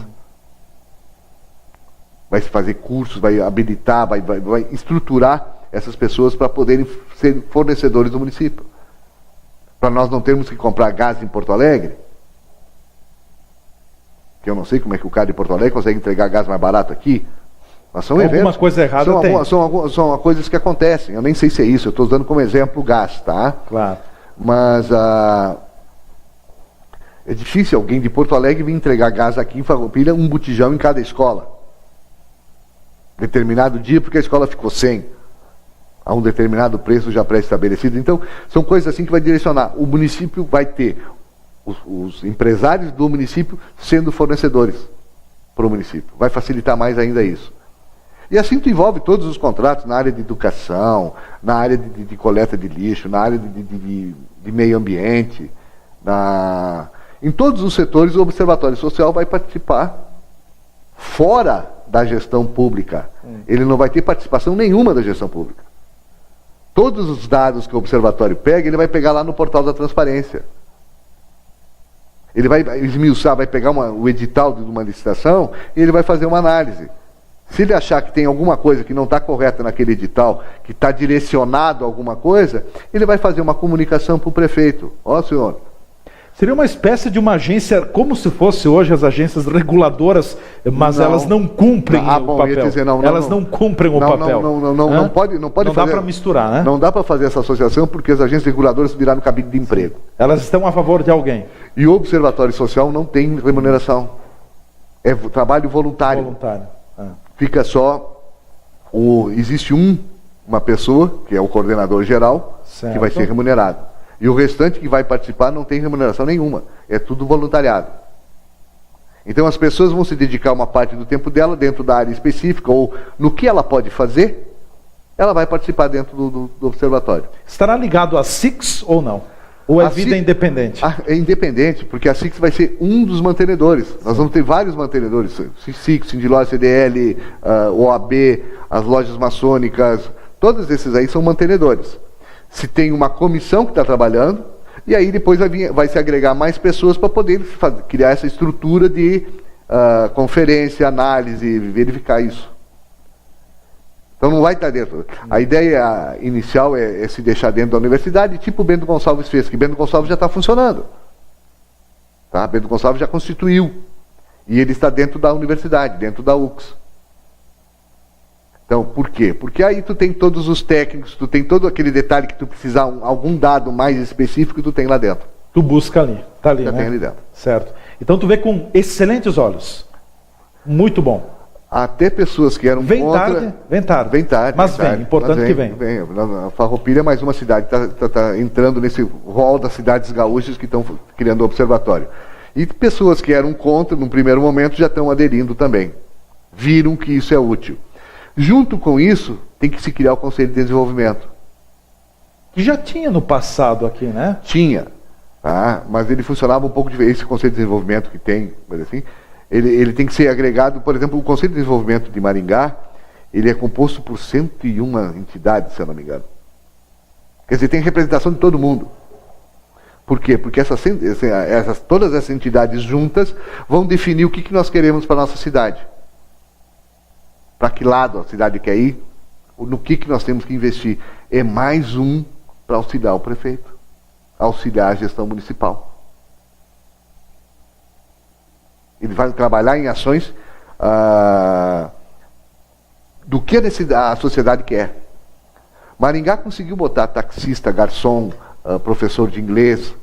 [SPEAKER 2] Vai fazer cursos, vai habilitar, vai estruturar essas pessoas para poderem ser fornecedores do município. Para nós não termos que comprar gás em Porto Alegre, que eu não sei como é que o cara de Porto Alegre consegue entregar gás mais barato aqui, mas são eventos.
[SPEAKER 1] Alguma coisa errada tem.
[SPEAKER 2] São coisas que acontecem, eu nem sei se é isso, eu estou dando como exemplo o gás, tá?
[SPEAKER 1] Claro.
[SPEAKER 2] Mas é difícil alguém de Porto Alegre vir entregar gás aqui em Farroupilha, um botijão em cada escola. Determinado dia, porque a escola ficou sem. A um determinado preço já pré-estabelecido. Então, são coisas assim que vai direcionar. O município vai ter os empresários do município sendo fornecedores para o município. Vai facilitar mais ainda isso. E assim tu envolve todos os contratos na área de educação, na área de coleta de lixo, na área de meio ambiente, em todos os setores o Observatório Social vai participar fora da gestão pública. Ele não vai ter participação nenhuma da gestão pública. Todos os dados que o observatório pega, ele vai pegar lá no portal da transparência. Ele vai esmiuçar, vai pegar o edital de uma licitação e ele vai fazer uma análise. Se ele achar que tem alguma coisa que não está correta naquele edital, que está direcionado a alguma coisa, ele vai fazer uma comunicação para o prefeito. Ó, senhor.
[SPEAKER 1] Seria uma espécie de uma agência, como se fosse hoje as agências reguladoras, mas elas não cumprem o papel. Elas não cumprem o papel.
[SPEAKER 2] Não pode
[SPEAKER 1] não
[SPEAKER 2] fazer.
[SPEAKER 1] Dá para misturar, né?
[SPEAKER 2] Não dá para fazer essa associação porque as agências reguladoras viraram cabide de emprego.
[SPEAKER 1] Elas estão a favor de alguém.
[SPEAKER 2] E o Observatório Social não tem remuneração. É trabalho voluntário. Fica só. Existe uma pessoa, que é o coordenador geral, que vai ser remunerado. E o restante que vai participar não tem remuneração nenhuma. É tudo voluntariado. Então as pessoas vão se dedicar uma parte do tempo dela dentro da área específica ou no que ela pode fazer, ela vai participar dentro do observatório. Estará ligado à SIX ou não? Ou é vida independente? É independente, porque a SIX vai ser um dos mantenedores. Nós vamos ter vários mantenedores. SIX, Sindiló, CDL, OAB, as lojas maçônicas, todos esses aí são mantenedores. Se tem uma comissão que está trabalhando, e aí depois vai se agregar mais pessoas para poder criar essa estrutura de conferência, análise, verificar isso. Então não vai estar dentro. A ideia inicial é se deixar dentro da universidade, tipo o Bento Gonçalves fez, que Bento Gonçalves já está funcionando. Tá? Bento Gonçalves já constituiu. E ele está dentro da universidade, dentro da UX. Então, por quê? Porque aí tu tem todos os técnicos, tu tem todo aquele detalhe que tu precisar, algum dado mais específico, tu tem lá dentro. Tu busca ali, tá ali, já tem ali dentro. Certo. Então tu vê com excelentes olhos. Muito bom. Até pessoas que eram contra... Vem tarde. Mas vem, importante que vem. A Farroupilha é mais uma cidade que está entrando nesse rol das cidades gaúchas que estão criando o observatório. E pessoas que eram contra, num primeiro momento, já estão aderindo também. Viram que isso é útil. Junto com isso, tem que se criar o Conselho de Desenvolvimento. Que já tinha no passado aqui, né? Tinha. Mas ele funcionava um pouco diferente. Esse Conselho de Desenvolvimento que tem, assim, ele tem que ser agregado. Por exemplo, o Conselho de Desenvolvimento de Maringá, ele é composto por 101 entidades, se eu não me engano. Quer dizer, tem representação de todo mundo. Por quê? Porque todas essas entidades juntas vão definir o que nós queremos para a nossa cidade. Para que lado a cidade quer ir, no que nós temos que investir. É mais um para auxiliar o prefeito, auxiliar a gestão municipal. Ele vai trabalhar em ações do que a sociedade quer. Maringá conseguiu botar taxista, garçom, professor de inglês,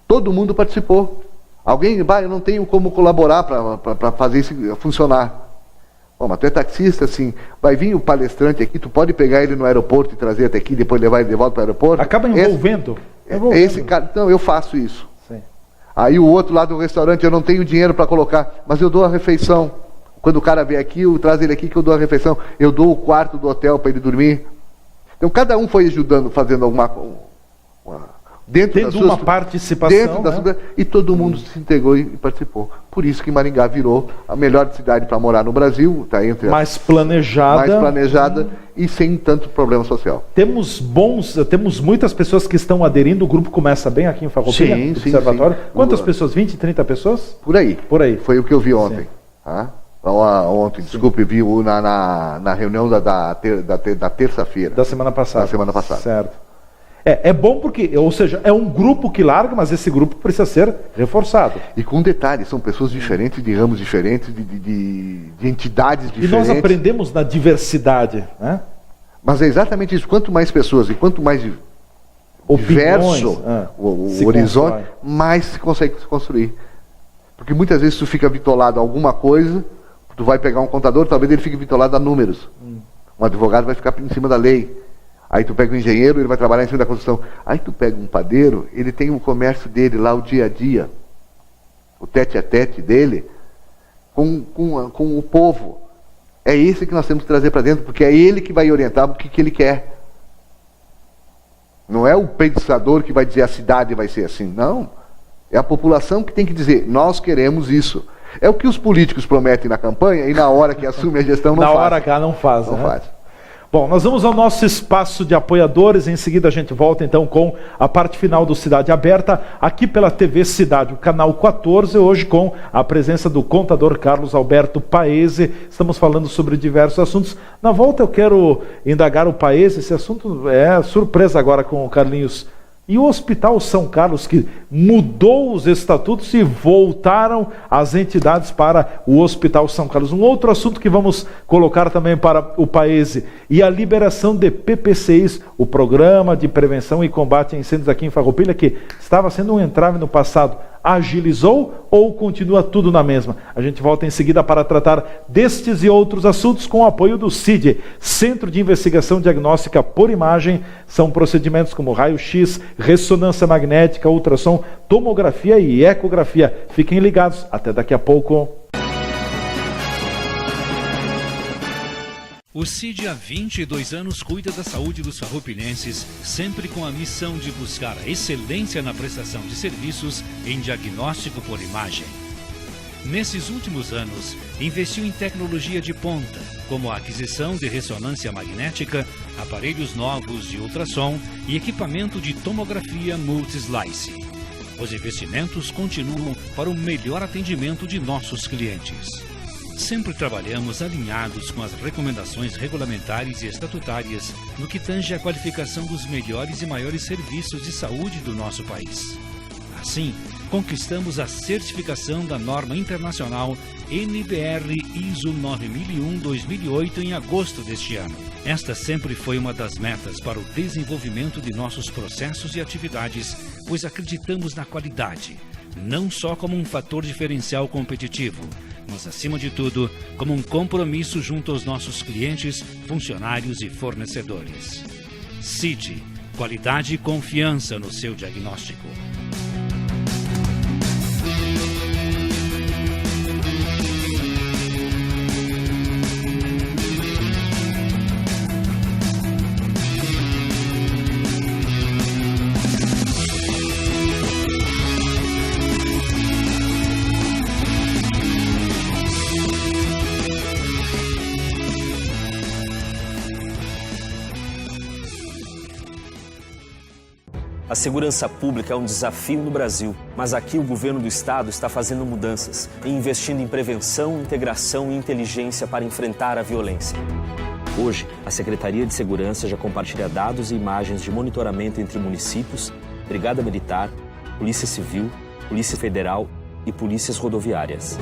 [SPEAKER 2] todo mundo participou. Alguém, eu não tenho como colaborar para fazer isso funcionar. Bom, mas tu é taxista, assim, vai vir o palestrante aqui, tu pode pegar ele no aeroporto e trazer até aqui, depois levar ele de volta para o aeroporto.
[SPEAKER 1] Acaba envolvendo.
[SPEAKER 2] Esse cara, não, eu faço isso.
[SPEAKER 1] Sim.
[SPEAKER 2] Aí o outro lá do restaurante, eu não tenho dinheiro para colocar, mas eu dou a refeição. Quando o cara vem aqui, eu trago ele aqui que eu dou a refeição. Eu dou o quarto do hotel para ele dormir. Então cada um foi ajudando, fazendo alguma
[SPEAKER 1] tendo uma participação, né?
[SPEAKER 2] E todo mundo se integrou e participou. Por isso que Maringá virou a melhor cidade para morar no Brasil, tá entre
[SPEAKER 1] mais planejada
[SPEAKER 2] e sem tanto problema social.
[SPEAKER 1] Temos muitas pessoas que estão aderindo. O grupo começa bem aqui em Farroupilha,
[SPEAKER 2] sim,
[SPEAKER 1] Observatório.
[SPEAKER 2] Sim.
[SPEAKER 1] Quantas pessoas? 20, 30 pessoas?
[SPEAKER 2] Por aí. Foi o que eu vi ontem.
[SPEAKER 1] Sim.
[SPEAKER 2] Tá? Ontem, desculpe, vi na reunião da terça-feira.
[SPEAKER 1] Da semana passada. Certo. É bom porque, ou seja, é um grupo que larga, mas esse grupo precisa ser reforçado.
[SPEAKER 2] E com detalhe, são pessoas diferentes, de ramos diferentes, de entidades diferentes.
[SPEAKER 1] E nós aprendemos na diversidade, né?
[SPEAKER 2] Mas é exatamente isso. Quanto mais pessoas e quanto mais diverso o horizonte, mais se consegue se construir. Porque muitas vezes tu fica bitolado a alguma coisa, tu vai pegar um contador, talvez ele fique bitolado a números. Um advogado vai ficar em cima da lei. Aí tu pega um engenheiro, ele vai trabalhar em cima da construção. Aí tu pega um padeiro, ele tem o comércio dele lá, o dia a dia. O tete-a-tete dele com o povo. É esse que nós temos que trazer para dentro, porque é ele que vai orientar o que ele quer. Não é o pensador que vai dizer a cidade vai ser assim, não. É a população que tem que dizer, nós queremos isso. É o que os políticos prometem na campanha e na hora que assume a gestão não faz.
[SPEAKER 1] Na hora H não faz.
[SPEAKER 2] Não faz.
[SPEAKER 1] Bom, nós vamos ao nosso espaço de apoiadores, em seguida a gente volta então com a parte final do Cidade Aberta, aqui pela TV Cidade, o canal 14, hoje com a presença do contador Carlos Alberto Paese. Estamos falando sobre diversos assuntos. Na volta eu quero indagar o Paese, esse assunto é surpresa agora com o Carlinhos. E o Hospital São Carlos, que mudou os estatutos e voltaram as entidades para o Hospital São Carlos. Um outro assunto que vamos colocar também para o Paese, e a liberação de PPCIs, o Programa de Prevenção e Combate a Incêndios aqui em Farroupilha, que estava sendo um entrave no passado. Agilizou ou continua tudo na mesma? A gente volta em seguida para tratar destes e outros assuntos com o apoio do CID, Centro de Investigação Diagnóstica por Imagem. São procedimentos como raio-x, ressonância magnética, ultrassom, tomografia e ecografia. Fiquem ligados, até daqui a pouco.
[SPEAKER 3] O CID há 22 anos cuida da saúde dos farroupilhenses, sempre com a missão de buscar a excelência na prestação de serviços em diagnóstico por imagem. Nesses últimos anos, investiu em tecnologia de ponta, como a aquisição de ressonância magnética, aparelhos novos de ultrassom e equipamento de tomografia multislice. Os investimentos continuam para o melhor atendimento de nossos clientes. Sempre trabalhamos alinhados com as recomendações regulamentares e estatutárias no que tange à qualificação dos melhores e maiores serviços de saúde do nosso país. Assim, conquistamos a certificação da norma internacional NBR ISO 9001-2008 em agosto deste ano. Esta sempre foi uma das metas para o desenvolvimento de nossos processos e atividades, pois acreditamos na qualidade, não só como um fator diferencial competitivo, mas, acima de tudo, como um compromisso junto aos nossos clientes, funcionários e fornecedores. CID, qualidade e confiança no seu diagnóstico.
[SPEAKER 4] A segurança pública é um desafio no Brasil, mas aqui o governo do estado está fazendo mudanças e investindo em prevenção, integração e inteligência para enfrentar a violência. Hoje, a Secretaria de Segurança já compartilha dados e imagens de monitoramento entre municípios, Brigada Militar, Polícia Civil, Polícia Federal e polícias rodoviárias.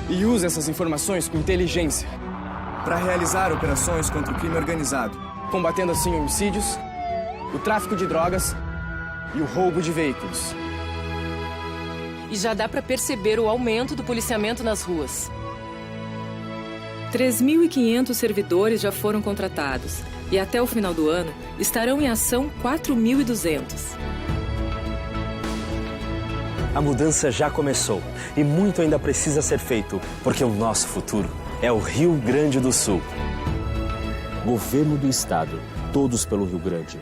[SPEAKER 5] E usa essas informações com inteligência para realizar operações contra o crime organizado, combatendo assim homicídios, o tráfico de drogas e o roubo de veículos.
[SPEAKER 6] E já dá para perceber o aumento do policiamento nas ruas. 3.500 servidores já foram contratados e até o final do ano estarão em ação 4.200.
[SPEAKER 4] A mudança já começou e muito ainda precisa ser feito, porque o nosso futuro é o Rio Grande do Sul. Governo do Estado, todos pelo Rio Grande.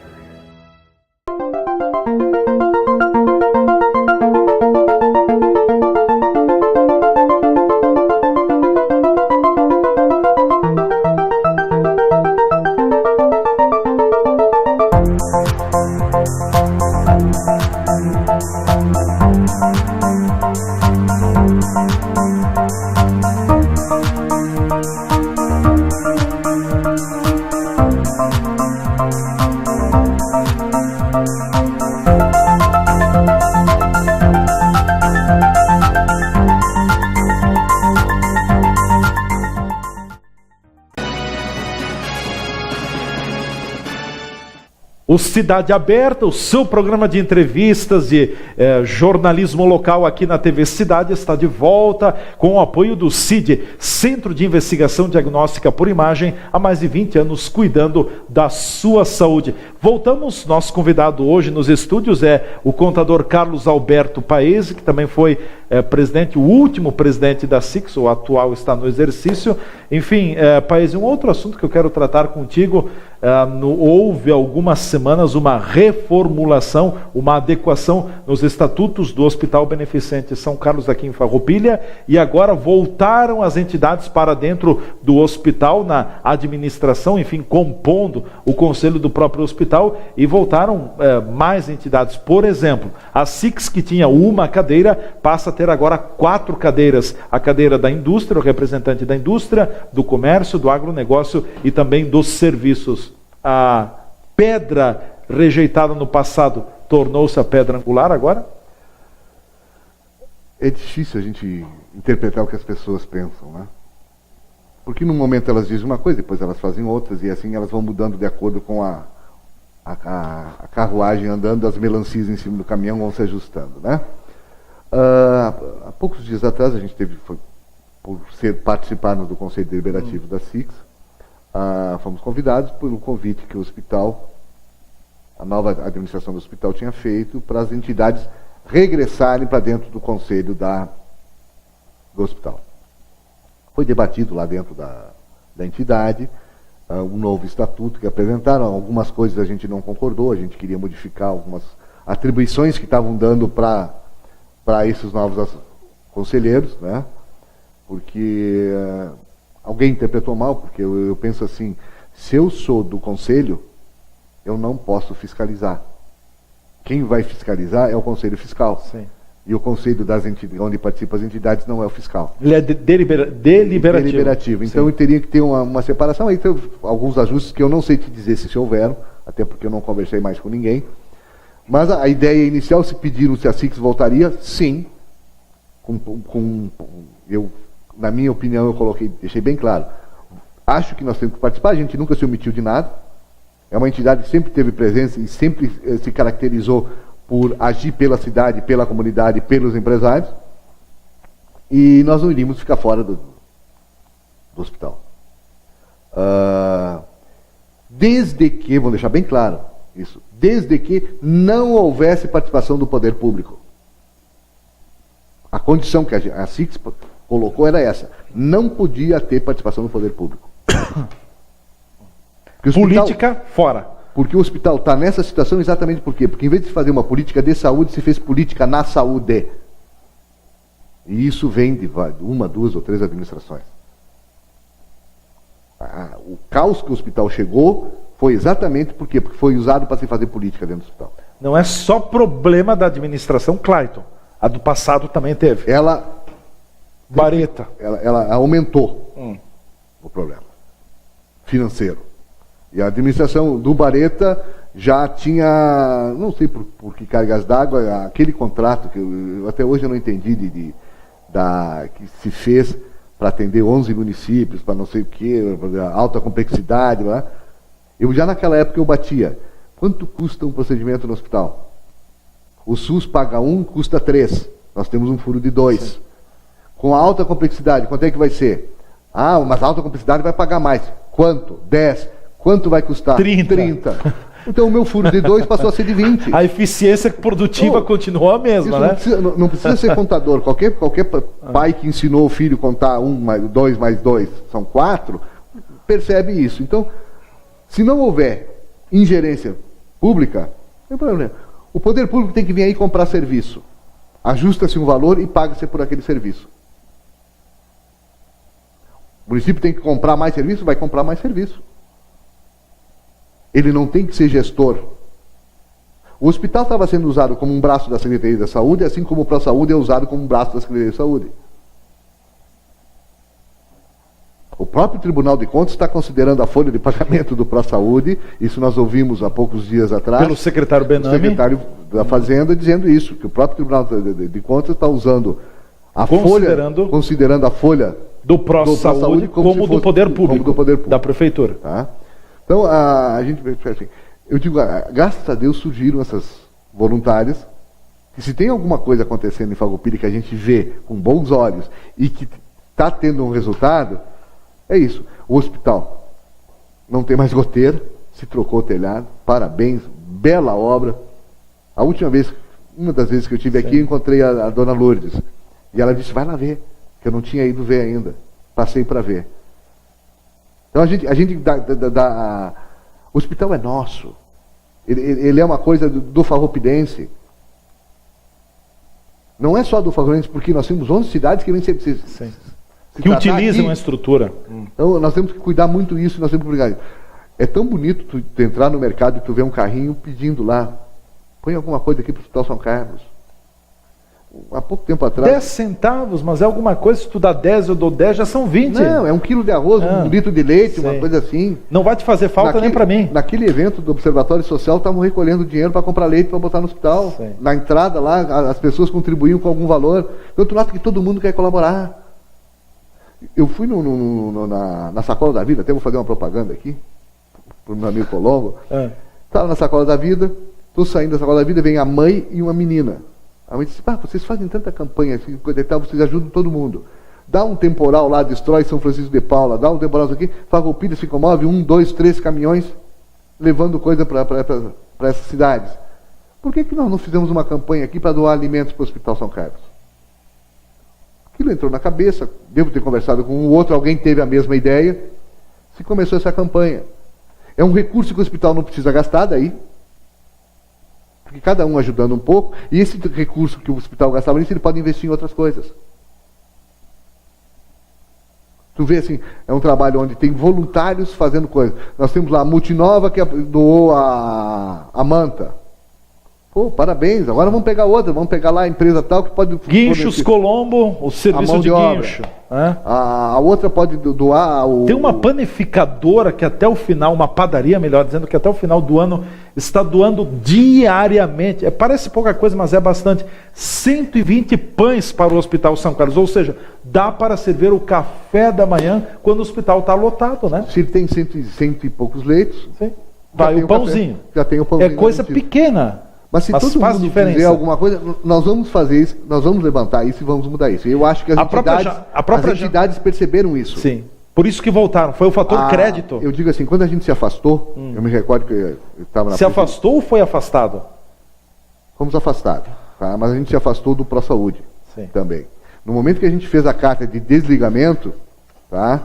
[SPEAKER 1] O Cidade Aberta, o seu programa de entrevistas e jornalismo local aqui na TV Cidade, está de volta com o apoio do CID, Centro de Investigação Diagnóstica por Imagem, há mais de 20 anos cuidando da sua saúde. Voltamos, nosso convidado hoje nos estúdios é o contador Carlos Alberto Paese, que também foi presidente, o último presidente da SIX, o atual está no exercício. Enfim, Paese, um outro assunto que eu quero tratar contigo. Houve algumas semanas uma reformulação, uma adequação nos estatutos do Hospital Beneficente São Carlos aqui em Farroupilha, e agora voltaram as entidades para dentro do hospital, na administração, enfim, compondo o conselho do próprio hospital, e voltaram mais entidades. Por exemplo, a SIX, que tinha uma cadeira, passa a ter agora 4 cadeiras, a cadeira da indústria, o representante da indústria, do comércio, do agronegócio e também dos serviços. A pedra rejeitada no passado tornou-se a pedra angular agora?
[SPEAKER 2] É difícil a gente interpretar o que as pessoas pensam, né? Porque num momento elas dizem uma coisa, depois elas fazem outras, e assim elas vão mudando de acordo com a carruagem andando, as melancias em cima do caminhão vão se ajustando, né? Há poucos dias atrás a gente participarmos do Conselho Deliberativo da SIX, fomos convidados pelo convite que o hospital, a nova administração do hospital tinha feito para as entidades regressarem para dentro do conselho do hospital. Foi debatido lá dentro da entidade, um novo estatuto que apresentaram, algumas coisas a gente não concordou, a gente queria modificar algumas atribuições que estavam dando para esses novos conselheiros, né? Porque alguém interpretou mal, porque eu penso assim, se eu sou do conselho, eu não posso fiscalizar. Quem vai fiscalizar é o conselho fiscal. Sim. E o conselho das entidades, onde participam as entidades, não é o fiscal.
[SPEAKER 1] Ele é deliberativo.
[SPEAKER 2] Então eu teria que ter uma separação. Aí tem alguns ajustes que eu não sei te dizer se houveram, até porque eu não conversei mais com ninguém. Mas a ideia inicial, se pediram se a SIX voltaria, sim. Na minha opinião, deixei bem claro. Acho que nós temos que participar, a gente nunca se omitiu de nada. É uma entidade que sempre teve presença e sempre se caracterizou por agir pela cidade, pela comunidade, pelos empresários. E nós não iríamos ficar fora do hospital. Desde que, vamos deixar bem claro isso, desde que não houvesse participação do poder público. A condição que a SIX colocou era essa: não podia ter participação do poder público.
[SPEAKER 1] Política fora.
[SPEAKER 2] Porque o hospital está nessa situação exatamente por quê? Porque em vez de fazer uma política de saúde, se fez política na saúde. E isso vem de 1, 2 ou 3 administrações. O caos que o hospital chegou foi exatamente por quê? Porque foi usado para se fazer política dentro do hospital.
[SPEAKER 1] não é só problema da administração Clayton. A do passado também teve.
[SPEAKER 2] Bareta. Ela aumentou o problema financeiro. E a administração do Bareta já tinha, não sei por que cargas d'água, aquele contrato que até hoje eu não entendi que se fez para atender 11 municípios, para não sei o que, alta complexidade. Lá. Eu já naquela época eu batia. Quanto custa um procedimento no hospital? O SUS paga 1, custa 3. Nós temos um furo de 2. Sim. Com a alta complexidade, quanto é que vai ser? Ah, mas a alta complexidade vai pagar mais. Quanto? 10. Quanto vai custar?
[SPEAKER 1] 30.
[SPEAKER 2] Então o meu furo de 2 passou a ser de 20.
[SPEAKER 1] A eficiência produtiva continuou a mesma, né?
[SPEAKER 2] Não precisa ser contador. Qualquer pai que ensinou o filho a contar 1 mais 2 mais 2 são 4, percebe isso. Então, se não houver ingerência pública, não tem problema. O poder público tem que vir aí comprar serviço. Ajusta-se um valor e paga-se por aquele serviço. O município tem que comprar mais serviço, vai comprar mais serviço. Ele não tem que ser gestor. O hospital estava sendo usado como um braço da Secretaria da Saúde, assim como o ProSaúde é usado como um braço da Secretaria da Saúde. O próprio Tribunal de Contas está considerando a folha de pagamento do ProSaúde, isso nós ouvimos há poucos dias atrás.
[SPEAKER 1] Pelo secretário Benami.
[SPEAKER 2] O secretário da Fazenda dizendo isso, que o próprio Tribunal de Contas está usando considerando a folha
[SPEAKER 1] do ProSaúde como do poder público, da prefeitura.
[SPEAKER 2] Tá? Então, a gente, assim, eu digo, graças a Deus surgiram essas voluntárias, que se tem alguma coisa acontecendo em Farroupilha que a gente vê com bons olhos e que está tendo um resultado, é isso. O hospital não tem mais goteira, se trocou o telhado, parabéns, bela obra. A última vez, uma das vezes que eu estive aqui, eu encontrei a dona Lourdes, e ela disse, vai lá ver, que eu não tinha ido ver ainda, passei para ver. Então o hospital é nosso. Ele é uma coisa do farroupilense. Não é só do farroupilense, porque nós temos 11 cidades que nem sempre
[SPEAKER 1] que utilizam a estrutura.
[SPEAKER 2] Então nós temos que cuidar muito disso, nós temos que brigar. É tão bonito tu entrar no mercado e tu ver um carrinho pedindo lá, põe alguma coisa aqui para o Hospital São Carlos. Há pouco tempo atrás...
[SPEAKER 1] 10 centavos, mas é alguma coisa, se tu dá 10, eu dou 10, já são 20.
[SPEAKER 2] Não, é 1 quilo de arroz, 1 litro de leite, uma coisa assim.
[SPEAKER 1] Não vai te fazer falta nem para mim.
[SPEAKER 2] Naquele evento do Observatório Social, estavam recolhendo dinheiro para comprar leite para botar no hospital. Sim. Na entrada lá, as pessoas contribuíam com algum valor. Do outro lado, que todo mundo quer colaborar. Eu fui na Sacola da Vida, até vou fazer uma propaganda aqui, para o meu amigo Colombo. Estava na Sacola da Vida, estou saindo da Sacola da Vida, vem a mãe e uma menina. A mãe disse, vocês fazem tanta campanha assim, coisa e tal, vocês ajudam todo mundo. Dá um temporal lá, destrói São Francisco de Paula, dá um temporal aqui, Farroupilha se comove, 1, 2, 3 caminhões levando coisa para essas cidades. Por que nós não fizemos uma campanha aqui para doar alimentos para o Hospital São Carlos? Aquilo entrou na cabeça, devo ter conversado com um outro, alguém teve a mesma ideia, se começou essa campanha. É um recurso que o hospital não precisa gastar daí, porque cada um ajudando um pouco, e esse recurso que o hospital gastava nisso, ele pode investir em outras coisas. Tu vê assim, é um trabalho onde tem voluntários fazendo coisas. Nós temos lá a Multinova que doou a manta. Pô, parabéns, agora vamos pegar outra, vamos pegar lá a empresa tal que pode...
[SPEAKER 1] Guinchos Colombo, o serviço de guincho.
[SPEAKER 2] A outra pode doar...
[SPEAKER 1] Tem uma panificadora que até o final, uma padaria, melhor dizendo, que até o final do ano está doando diariamente, parece pouca coisa, mas é bastante, 120 pães para o Hospital São Carlos, ou seja, dá para servir o café da manhã quando o hospital está lotado, né?
[SPEAKER 2] Se ele tem cento e poucos leitos...
[SPEAKER 1] Sim. Vai o pãozinho.
[SPEAKER 2] Já tem o pãozinho.
[SPEAKER 1] É coisa pequena.
[SPEAKER 2] Mas se todo mundo fizer alguma coisa, nós vamos fazer isso, nós vamos levantar isso e vamos mudar isso. Eu acho que as entidades perceberam isso.
[SPEAKER 1] Sim. Por isso que voltaram. Foi o fator crédito.
[SPEAKER 2] Eu digo assim, quando a gente se afastou, eu me recordo que eu estava na...
[SPEAKER 1] Se afastou ou foi afastado?
[SPEAKER 2] Fomos afastados. Tá? Mas a gente se afastou do ProSaúde também. No momento que a gente fez a carta de desligamento, tá?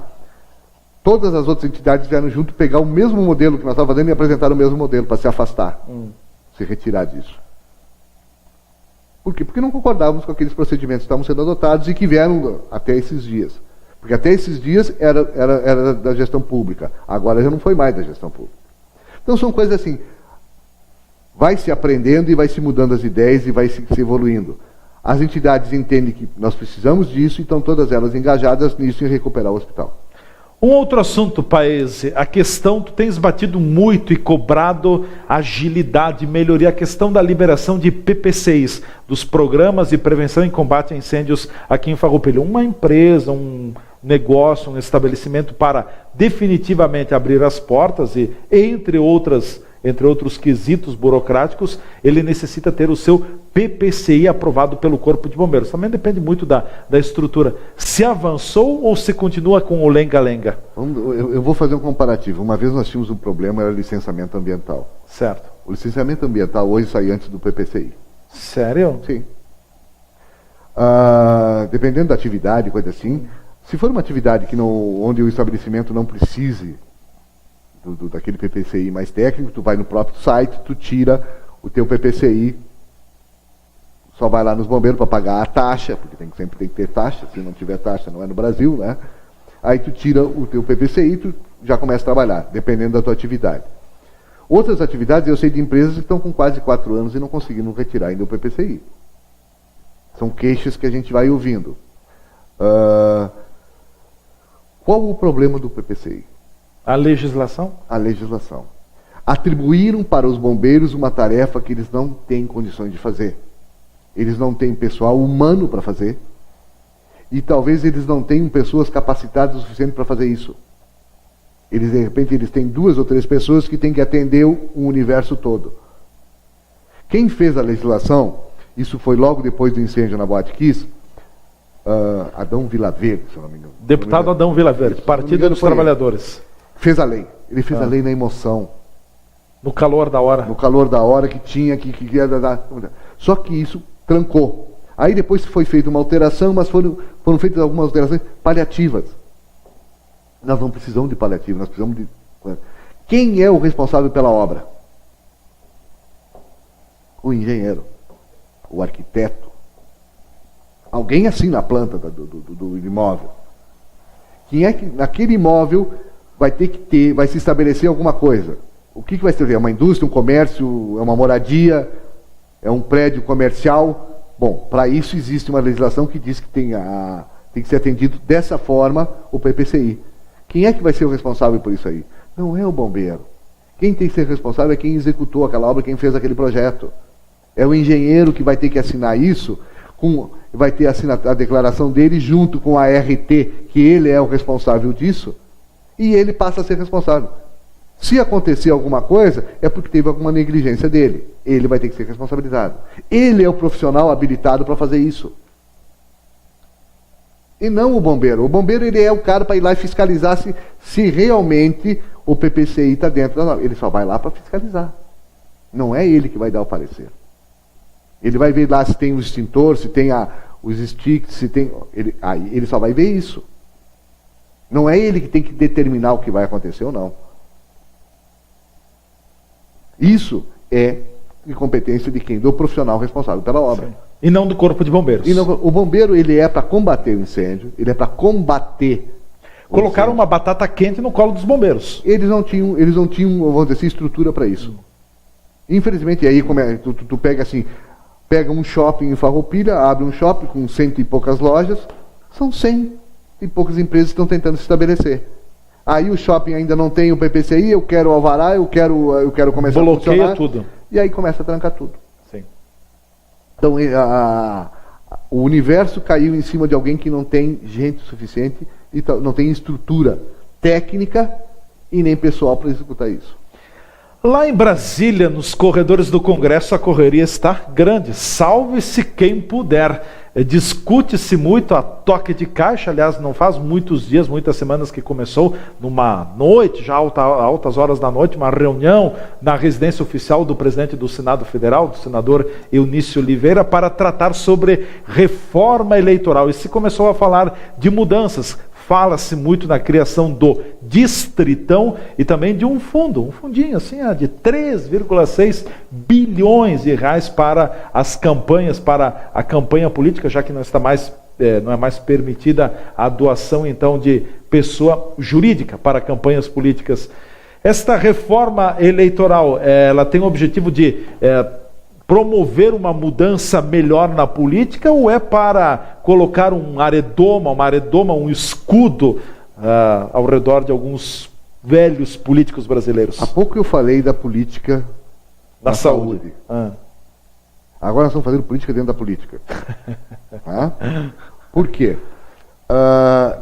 [SPEAKER 2] Todas as outras entidades vieram junto pegar o mesmo modelo que nós estávamos fazendo e apresentar o mesmo modelo para se afastar. Se retirar disso. Por quê? Porque não concordávamos com aqueles procedimentos que estavam sendo adotados e que vieram até esses dias. Porque até esses dias era da gestão pública. Agora já não foi mais da gestão pública. Então são coisas assim. vai se aprendendo e vai se mudando as ideias e vai se evoluindo. As entidades entendem que nós precisamos disso e estão todas elas engajadas nisso em recuperar o hospital.
[SPEAKER 1] Um outro assunto, Paese, a questão, tu tens batido muito e cobrado agilidade, melhoria, a questão da liberação de PPCIs, dos Programas de Prevenção e Combate a Incêndios aqui em Farroupilha. Uma empresa, um negócio, um estabelecimento para definitivamente abrir as portas e, entre outros quesitos burocráticos, ele necessita ter o seu PPCI aprovado pelo Corpo de Bombeiros. Também depende muito da estrutura. Se avançou ou se continua com o lenga-lenga?
[SPEAKER 2] Eu vou fazer um comparativo. Uma vez nós tínhamos um problema, era licenciamento ambiental.
[SPEAKER 1] Certo.
[SPEAKER 2] O licenciamento ambiental hoje sai antes do PPCI.
[SPEAKER 1] Sério?
[SPEAKER 2] Sim. Dependendo da atividade, coisa assim, se for uma atividade onde o estabelecimento não precise daquele PPCI mais técnico, tu vai no próprio site, tu tira o teu PPCI, só vai lá nos bombeiros para pagar a taxa, porque sempre tem que ter taxa, se não tiver taxa não é no Brasil, né? Aí tu tira o teu PPCI e tu já começa a trabalhar, dependendo da tua atividade. Outras atividades, eu sei de empresas que estão com quase 4 anos e não conseguiram retirar ainda o PPCI. São queixas que a gente vai ouvindo. Qual o problema do PPCI?
[SPEAKER 1] A legislação?
[SPEAKER 2] A legislação. Atribuíram para os bombeiros uma tarefa que eles não têm condições de fazer. Eles não têm pessoal humano para fazer. E talvez eles não tenham pessoas capacitadas o suficiente para fazer isso. De repente, eles têm 2 ou 3 pessoas que têm que atender o universo todo. Quem fez a legislação, isso foi logo depois do incêndio na Boate Kiss, Adão Vilaverde, se eu não me engano.
[SPEAKER 1] Deputado Adão Vilaverde, Partido dos Trabalhadores.
[SPEAKER 2] Fez a lei. Ele fez a lei na emoção.
[SPEAKER 1] No calor da hora.
[SPEAKER 2] No calor da hora que tinha que Só que isso trancou. Aí depois foi feita uma alteração, mas foram feitas algumas alterações paliativas. Nós não precisamos de paliativo, nós precisamos de... Quem é o responsável pela obra? O engenheiro. O arquiteto. Alguém assim na planta do imóvel. Quem é que naquele imóvel vai se estabelecer alguma coisa? O que vai ser? É uma indústria, um comércio, é uma moradia, é um prédio comercial? Bom, para isso existe uma legislação que diz que tem que ser atendido dessa forma o PPCI. Quem é que vai ser o responsável por isso aí? Não é o bombeiro. Quem tem que ser responsável é quem executou aquela obra, quem fez aquele projeto. É o engenheiro que vai ter que assinar isso, vai ter a declaração dele junto com a RT, que ele é o responsável disso, e ele passa a ser responsável. Se acontecer alguma coisa, é porque teve alguma negligência dele. Ele vai ter que ser responsabilizado. Ele é o profissional habilitado para fazer isso. E não o bombeiro. O bombeiro ele é o cara para ir lá e fiscalizar se realmente o PPCI está dentro da norma. Ele só vai lá para fiscalizar. Não é ele que vai dar o parecer. Ele vai ver lá se tem o extintor, se tem os sticks, se tem... Ele só vai ver isso. Não é ele que tem que determinar o que vai acontecer ou não. Isso é de competência de quem? Do profissional responsável pela obra.
[SPEAKER 1] Sim. E não do Corpo de Bombeiros.
[SPEAKER 2] O bombeiro ele é para combater o incêndio, ele é para combater...
[SPEAKER 1] Colocaram uma batata quente no colo dos bombeiros.
[SPEAKER 2] Eles não tinham, vamos dizer assim, estrutura para isso. Infelizmente, aí tu pega assim... Pega um shopping em Farroupilha, abre um shopping com 100 e poucas lojas, são 100 e poucas empresas que estão tentando se estabelecer. Aí o shopping ainda não tem o PPCI, eu quero o alvará, eu quero começar a funcionar.
[SPEAKER 1] Bloqueia tudo.
[SPEAKER 2] E aí começa a trancar tudo.
[SPEAKER 1] Sim.
[SPEAKER 2] Então o universo caiu em cima de alguém que não tem gente suficiente, e não tem estrutura técnica e nem pessoal para executar isso.
[SPEAKER 1] Lá em Brasília, nos corredores do Congresso, a correria está grande. Salve-se quem puder. Discute-se muito a toque de caixa. Aliás, não faz muitos dias, muitas semanas que começou numa noite, já altas horas da noite, uma reunião na residência oficial do presidente do Senado Federal, do senador Eunício Oliveira, para tratar sobre reforma eleitoral. E se começou a falar de mudanças. Fala-se muito na criação do Distritão e também de um fundinho assim, de 3,6 bilhões de reais para as campanhas, para a campanha política, já que não é mais permitida a doação então de pessoa jurídica para campanhas políticas. Esta reforma eleitoral, ela tem o objetivo de promover uma mudança melhor na política ou é para colocar uma aredoma, um escudo ao redor de alguns velhos políticos brasileiros?
[SPEAKER 2] Há pouco eu falei da política
[SPEAKER 1] da saúde.
[SPEAKER 2] Agora nós estamos fazendo política dentro da política. Tá? Por quê?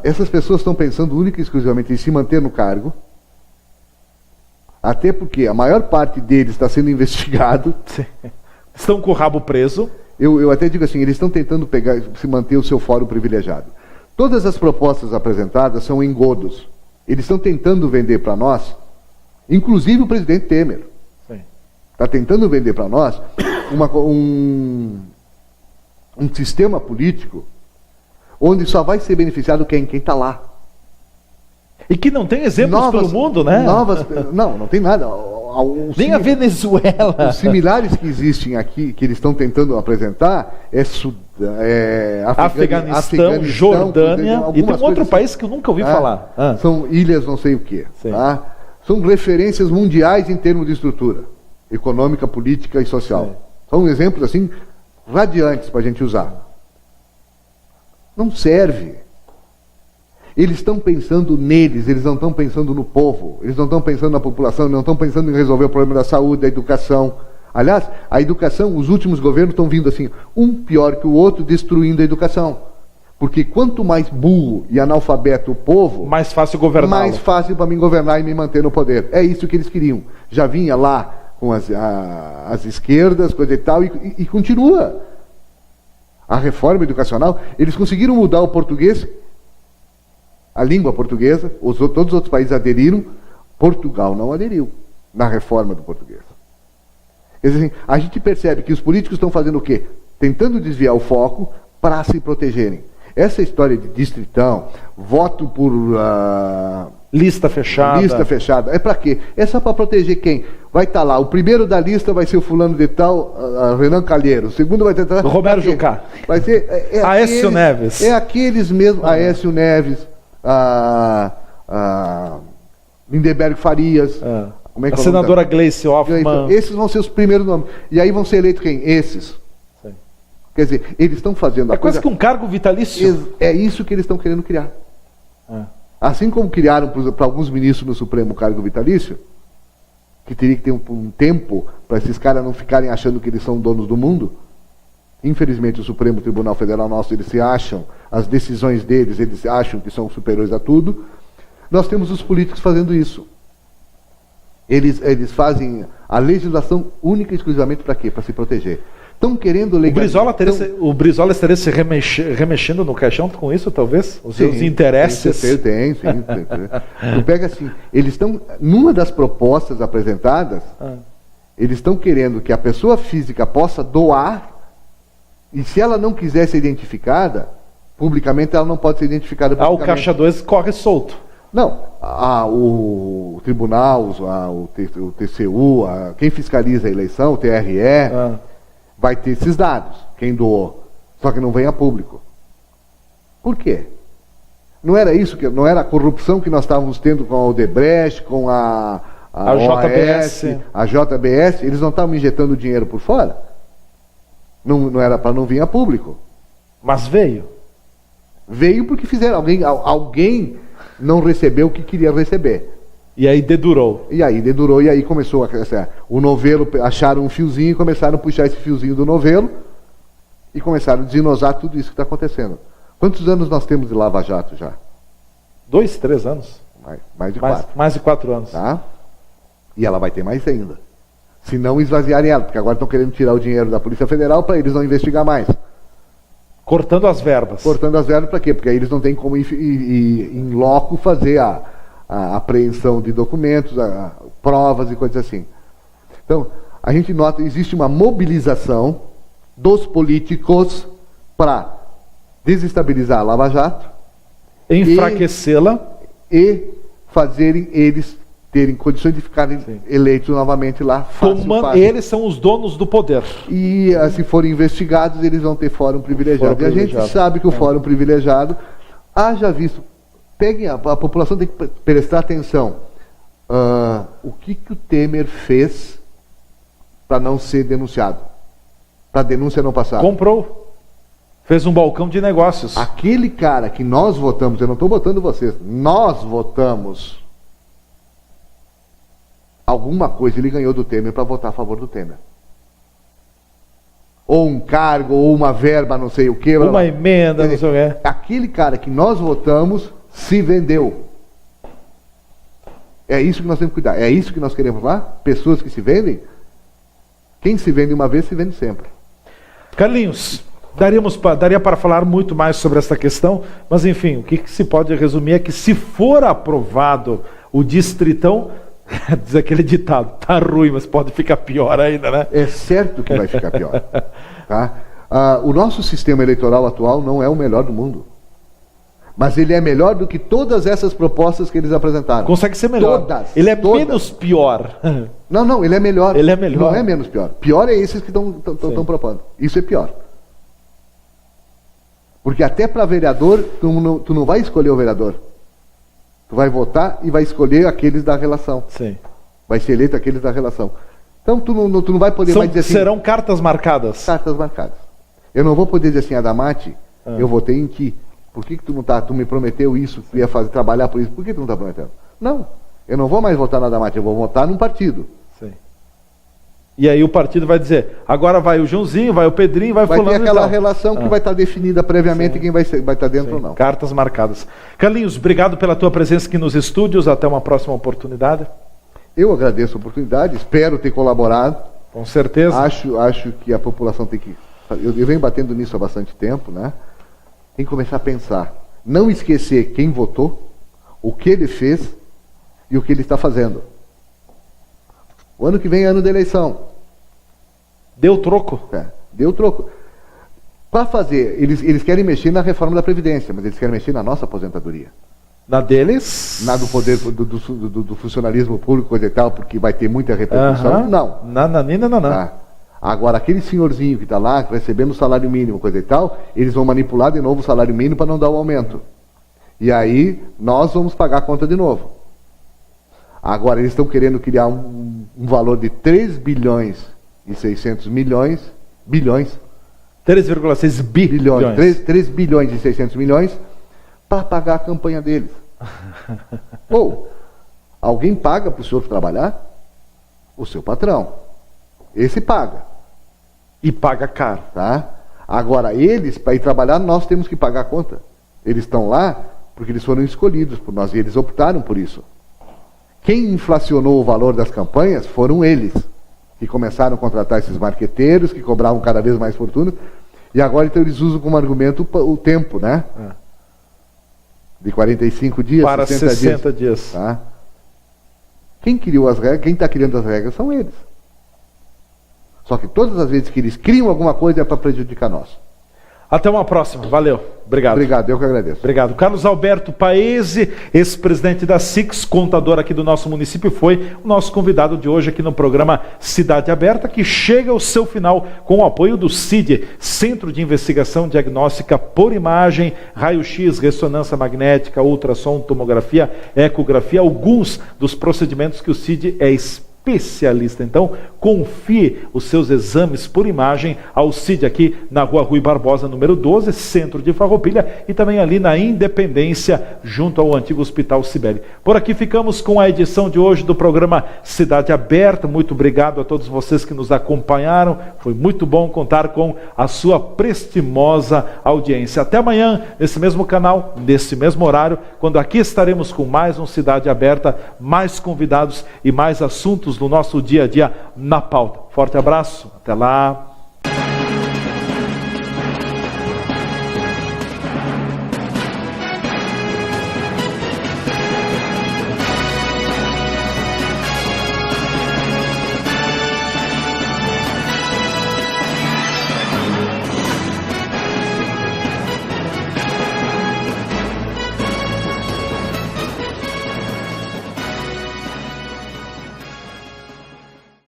[SPEAKER 2] Essas pessoas estão pensando única e exclusivamente em se manter no cargo, até porque a maior parte deles está sendo investigado.
[SPEAKER 1] Estão com o rabo preso.
[SPEAKER 2] Eu até digo assim, eles estão tentando se manter o seu fórum privilegiado. Todas as propostas apresentadas são engodos. Eles estão tentando vender para nós, inclusive o presidente Temer. Está tentando vender para nós um sistema político onde só vai ser beneficiado quem está lá.
[SPEAKER 1] E que não tem exemplos pelo mundo, né?
[SPEAKER 2] Não tem nada.
[SPEAKER 1] Nem a Venezuela.
[SPEAKER 2] Os similares que existem aqui, que eles estão tentando apresentar,
[SPEAKER 1] Afeganistão, Jordânia, e tem um outro país que eu nunca ouvi falar.
[SPEAKER 2] São ilhas não sei o quê. Tá? São referências mundiais em termos de estrutura econômica, política e social. São exemplos assim radiantes para a gente usar. Não serve. Eles estão pensando neles, eles não estão pensando no povo, eles não estão pensando na população, não estão pensando em resolver o problema da saúde, da educação. Aliás, a educação, os últimos governos estão vindo assim, um pior que o outro, destruindo a educação. Porque quanto mais burro e analfabeto o povo,
[SPEAKER 1] mais fácil governar.
[SPEAKER 2] Mais fácil para mim governar e me manter no poder. É isso que eles queriam. Já vinha lá com as esquerdas, coisa e tal, e continua. A reforma educacional, eles conseguiram mudar o português, a língua portuguesa, todos os outros países aderiram, Portugal não aderiu na reforma do português. Quer dizer, assim, a gente percebe que os políticos estão fazendo o quê? Tentando desviar o foco para se protegerem. Essa história de distritão, voto por...
[SPEAKER 1] lista fechada.
[SPEAKER 2] Lista fechada. É para quê? É só para proteger quem? Vai estar lá, o primeiro da lista vai ser o fulano de tal, Renan Calheiros. O segundo vai ter...
[SPEAKER 1] Romero Jucá.
[SPEAKER 2] Vai ser...
[SPEAKER 1] Aécio Neves.
[SPEAKER 2] É aqueles mesmos, Aécio Neves, Lindenberg Farias,
[SPEAKER 1] como é que a senadora Gleice Hoffmann.
[SPEAKER 2] Esses vão ser os primeiros nomes. E aí vão ser eleitos quem? Esses. Sim. Quer dizer, eles estão fazendo a coisa...
[SPEAKER 1] quase que um cargo vitalício.
[SPEAKER 2] É isso que eles estão querendo criar. Assim como criaram para alguns ministros no Supremo cargo vitalício, que teria que ter um tempo para esses caras não ficarem achando que eles são donos do mundo. Infelizmente, o Supremo Tribunal Federal nosso, eles se acham, as decisões deles, eles acham que são superiores a tudo. Nós temos os políticos fazendo isso. Eles fazem a legislação única e exclusivamente para quê? Para se proteger. Estão querendo legalizar...
[SPEAKER 1] O Brizola estaria se remexendo no caixão com isso, talvez? Os seus interesses?
[SPEAKER 2] Tem. Tu pega assim, eles estão, numa das propostas apresentadas, eles estão querendo que a pessoa física possa doar, e se ela não quiser ser identificada, publicamente ela não pode ser identificada publicamente.
[SPEAKER 1] O caixa 2 corre solto.
[SPEAKER 2] Não, o tribunal, o TCU, quem fiscaliza a eleição, o TRE... vai ter esses dados, quem doou, só que não vem a público. Por quê? Não era isso, não era a corrupção que nós estávamos tendo com a Odebrecht, com a OAS, a JBS, eles não estavam injetando dinheiro por fora? Não era para não vir a público.
[SPEAKER 1] Mas veio.
[SPEAKER 2] Veio porque fizeram, alguém não recebeu o que queria receber.
[SPEAKER 1] E aí dedurou.
[SPEAKER 2] E aí começou o novelo, acharam um fiozinho e começaram a puxar esse fiozinho do novelo e começaram a desenosar tudo isso que está acontecendo. Quantos anos nós temos de Lava Jato já?
[SPEAKER 1] 2, 3 anos.
[SPEAKER 2] Mais de 4.
[SPEAKER 1] Mais de 4 anos.
[SPEAKER 2] Tá? E ela vai ter mais ainda. Se não esvaziarem ela, porque agora estão querendo tirar o dinheiro da Polícia Federal para eles não investigar mais.
[SPEAKER 1] Cortando as verbas.
[SPEAKER 2] Cortando as verbas para quê? Porque aí eles não têm como ir em loco fazer a apreensão de documentos, provas e coisas assim. Então, a gente nota que existe uma mobilização dos políticos para desestabilizar a Lava Jato,
[SPEAKER 1] enfraquecê-la
[SPEAKER 2] e fazerem eles terem condições de ficarem eleitos novamente lá.
[SPEAKER 1] Eles são os donos do poder.
[SPEAKER 2] E se forem investigados, eles vão ter fórum privilegiado. E a gente sabe que o fórum privilegiado, haja visto, a população tem que prestar atenção. o que o Temer fez para não ser denunciado? Para a denúncia não passar?
[SPEAKER 1] Comprou. Fez um balcão de negócios.
[SPEAKER 2] Aquele cara que nós votamos, eu não estou votando vocês, nós votamos alguma coisa, ele ganhou do Temer para votar a favor do Temer. Ou um cargo, ou uma verba, não sei o quê.
[SPEAKER 1] Uma emenda, não sei o quê.
[SPEAKER 2] Aquele cara que nós votamos se vendeu. É isso que nós temos que cuidar. É isso que nós queremos lá? Pessoas que se vendem? Quem se vende uma vez, se vende sempre.
[SPEAKER 1] Carlinhos, daria para falar muito mais sobre essa questão, mas enfim, o que se pode resumir é que se for aprovado o distritão, diz aquele ditado, tá ruim, mas pode ficar pior ainda, né?
[SPEAKER 2] É certo que vai ficar pior. Tá? O nosso sistema eleitoral atual não é o melhor do mundo. Mas ele é melhor do que todas essas propostas que eles apresentaram.
[SPEAKER 1] Consegue ser melhor.
[SPEAKER 2] Todas.
[SPEAKER 1] Ele é menos pior.
[SPEAKER 2] Não, ele é melhor.
[SPEAKER 1] Ele é melhor.
[SPEAKER 2] Não é menos pior. Pior é esses que estão propondo. Isso é pior. Porque até para vereador, tu não vai escolher o vereador. Tu vai votar e vai escolher aqueles da relação.
[SPEAKER 1] Sim.
[SPEAKER 2] Vai ser eleito aqueles da relação. Então tu não vai poder mais dizer assim...
[SPEAKER 1] Serão cartas marcadas.
[SPEAKER 2] Cartas marcadas. Eu não vou poder dizer assim, Adamati, eu votei em ti. Por que tu não tá? Tu me prometeu isso, tu ia trabalhar por isso. Por que tu não está prometendo? Não. Eu não vou mais votar na Adamati, eu vou votar num partido.
[SPEAKER 1] Sim. E aí o partido vai dizer, agora vai o Joãozinho, vai o Pedrinho, vai fulano e tal.
[SPEAKER 2] Vai ter aquela relação que vai estar definida previamente quem vai estar dentro ou não.
[SPEAKER 1] Cartas marcadas. Carlinhos, obrigado pela tua presença aqui nos estúdios. Até uma próxima oportunidade.
[SPEAKER 2] Eu agradeço a oportunidade, espero ter colaborado.
[SPEAKER 1] Com certeza.
[SPEAKER 2] Acho que a população tem que... Eu venho batendo nisso há bastante tempo, né? Tem que começar a pensar. Não esquecer quem votou, o que ele fez e o que ele está fazendo. O ano que vem é ano da eleição.
[SPEAKER 1] Deu troco.
[SPEAKER 2] Deu troco. Para fazer, eles querem mexer na reforma da Previdência, mas eles querem mexer na nossa aposentadoria.
[SPEAKER 1] Na deles?
[SPEAKER 2] Na do poder do funcionalismo público, coisa e tal, porque vai ter muita repercussão. Não.
[SPEAKER 1] Não.
[SPEAKER 2] Tá. Agora, aquele senhorzinho que está lá, recebendo o salário mínimo, coisa e tal, eles vão manipular de novo o salário mínimo para não dar o aumento. E aí, nós vamos pagar a conta de novo. Agora, eles estão querendo criar um valor de 3 bilhões e 600 milhões,
[SPEAKER 1] 3,6 bilhões.
[SPEAKER 2] 3 bilhões e 600 milhões para pagar a campanha deles. Alguém paga para o senhor trabalhar? O seu patrão. Esse paga.
[SPEAKER 1] E paga caro.
[SPEAKER 2] Tá? Agora, eles, para ir trabalhar, nós temos que pagar a conta. Eles estão lá porque eles foram escolhidos por nós e eles optaram por isso. Quem inflacionou o valor das campanhas foram eles, que começaram a contratar esses marqueteiros, que cobravam cada vez mais fortuna, e agora então eles usam como argumento o tempo, né? De 45 dias,
[SPEAKER 1] para 60 dias.
[SPEAKER 2] Tá? Quem criou as regras, quem está criando as regras são eles. Só que todas as vezes que eles criam alguma coisa é para prejudicar nós.
[SPEAKER 1] Até uma próxima. Valeu. Obrigado.
[SPEAKER 2] Obrigado, eu que agradeço.
[SPEAKER 1] Obrigado. Carlos Alberto Paese, ex-presidente da SIX, contador aqui do nosso município, foi o nosso convidado de hoje aqui no programa Cidade Aberta, que chega ao seu final com o apoio do CID, Centro de Investigação Diagnóstica por Imagem, Raio-X, Ressonância Magnética, Ultrassom, Tomografia, Ecografia, alguns dos procedimentos que o CID é especialista. Então, confie os seus exames por imagem ao CID aqui na Rua Rui Barbosa, número 12, centro de Farroupilha, e também ali na Independência, junto ao antigo Hospital Cibele. Por aqui ficamos com a edição de hoje do programa Cidade Aberta. Muito obrigado a todos vocês que nos acompanharam. Foi muito bom contar com a sua prestimosa audiência. Até amanhã, nesse mesmo canal, nesse mesmo horário, quando aqui estaremos com mais um Cidade Aberta, mais convidados e mais assuntos do nosso dia a dia na pauta. Forte abraço, até lá.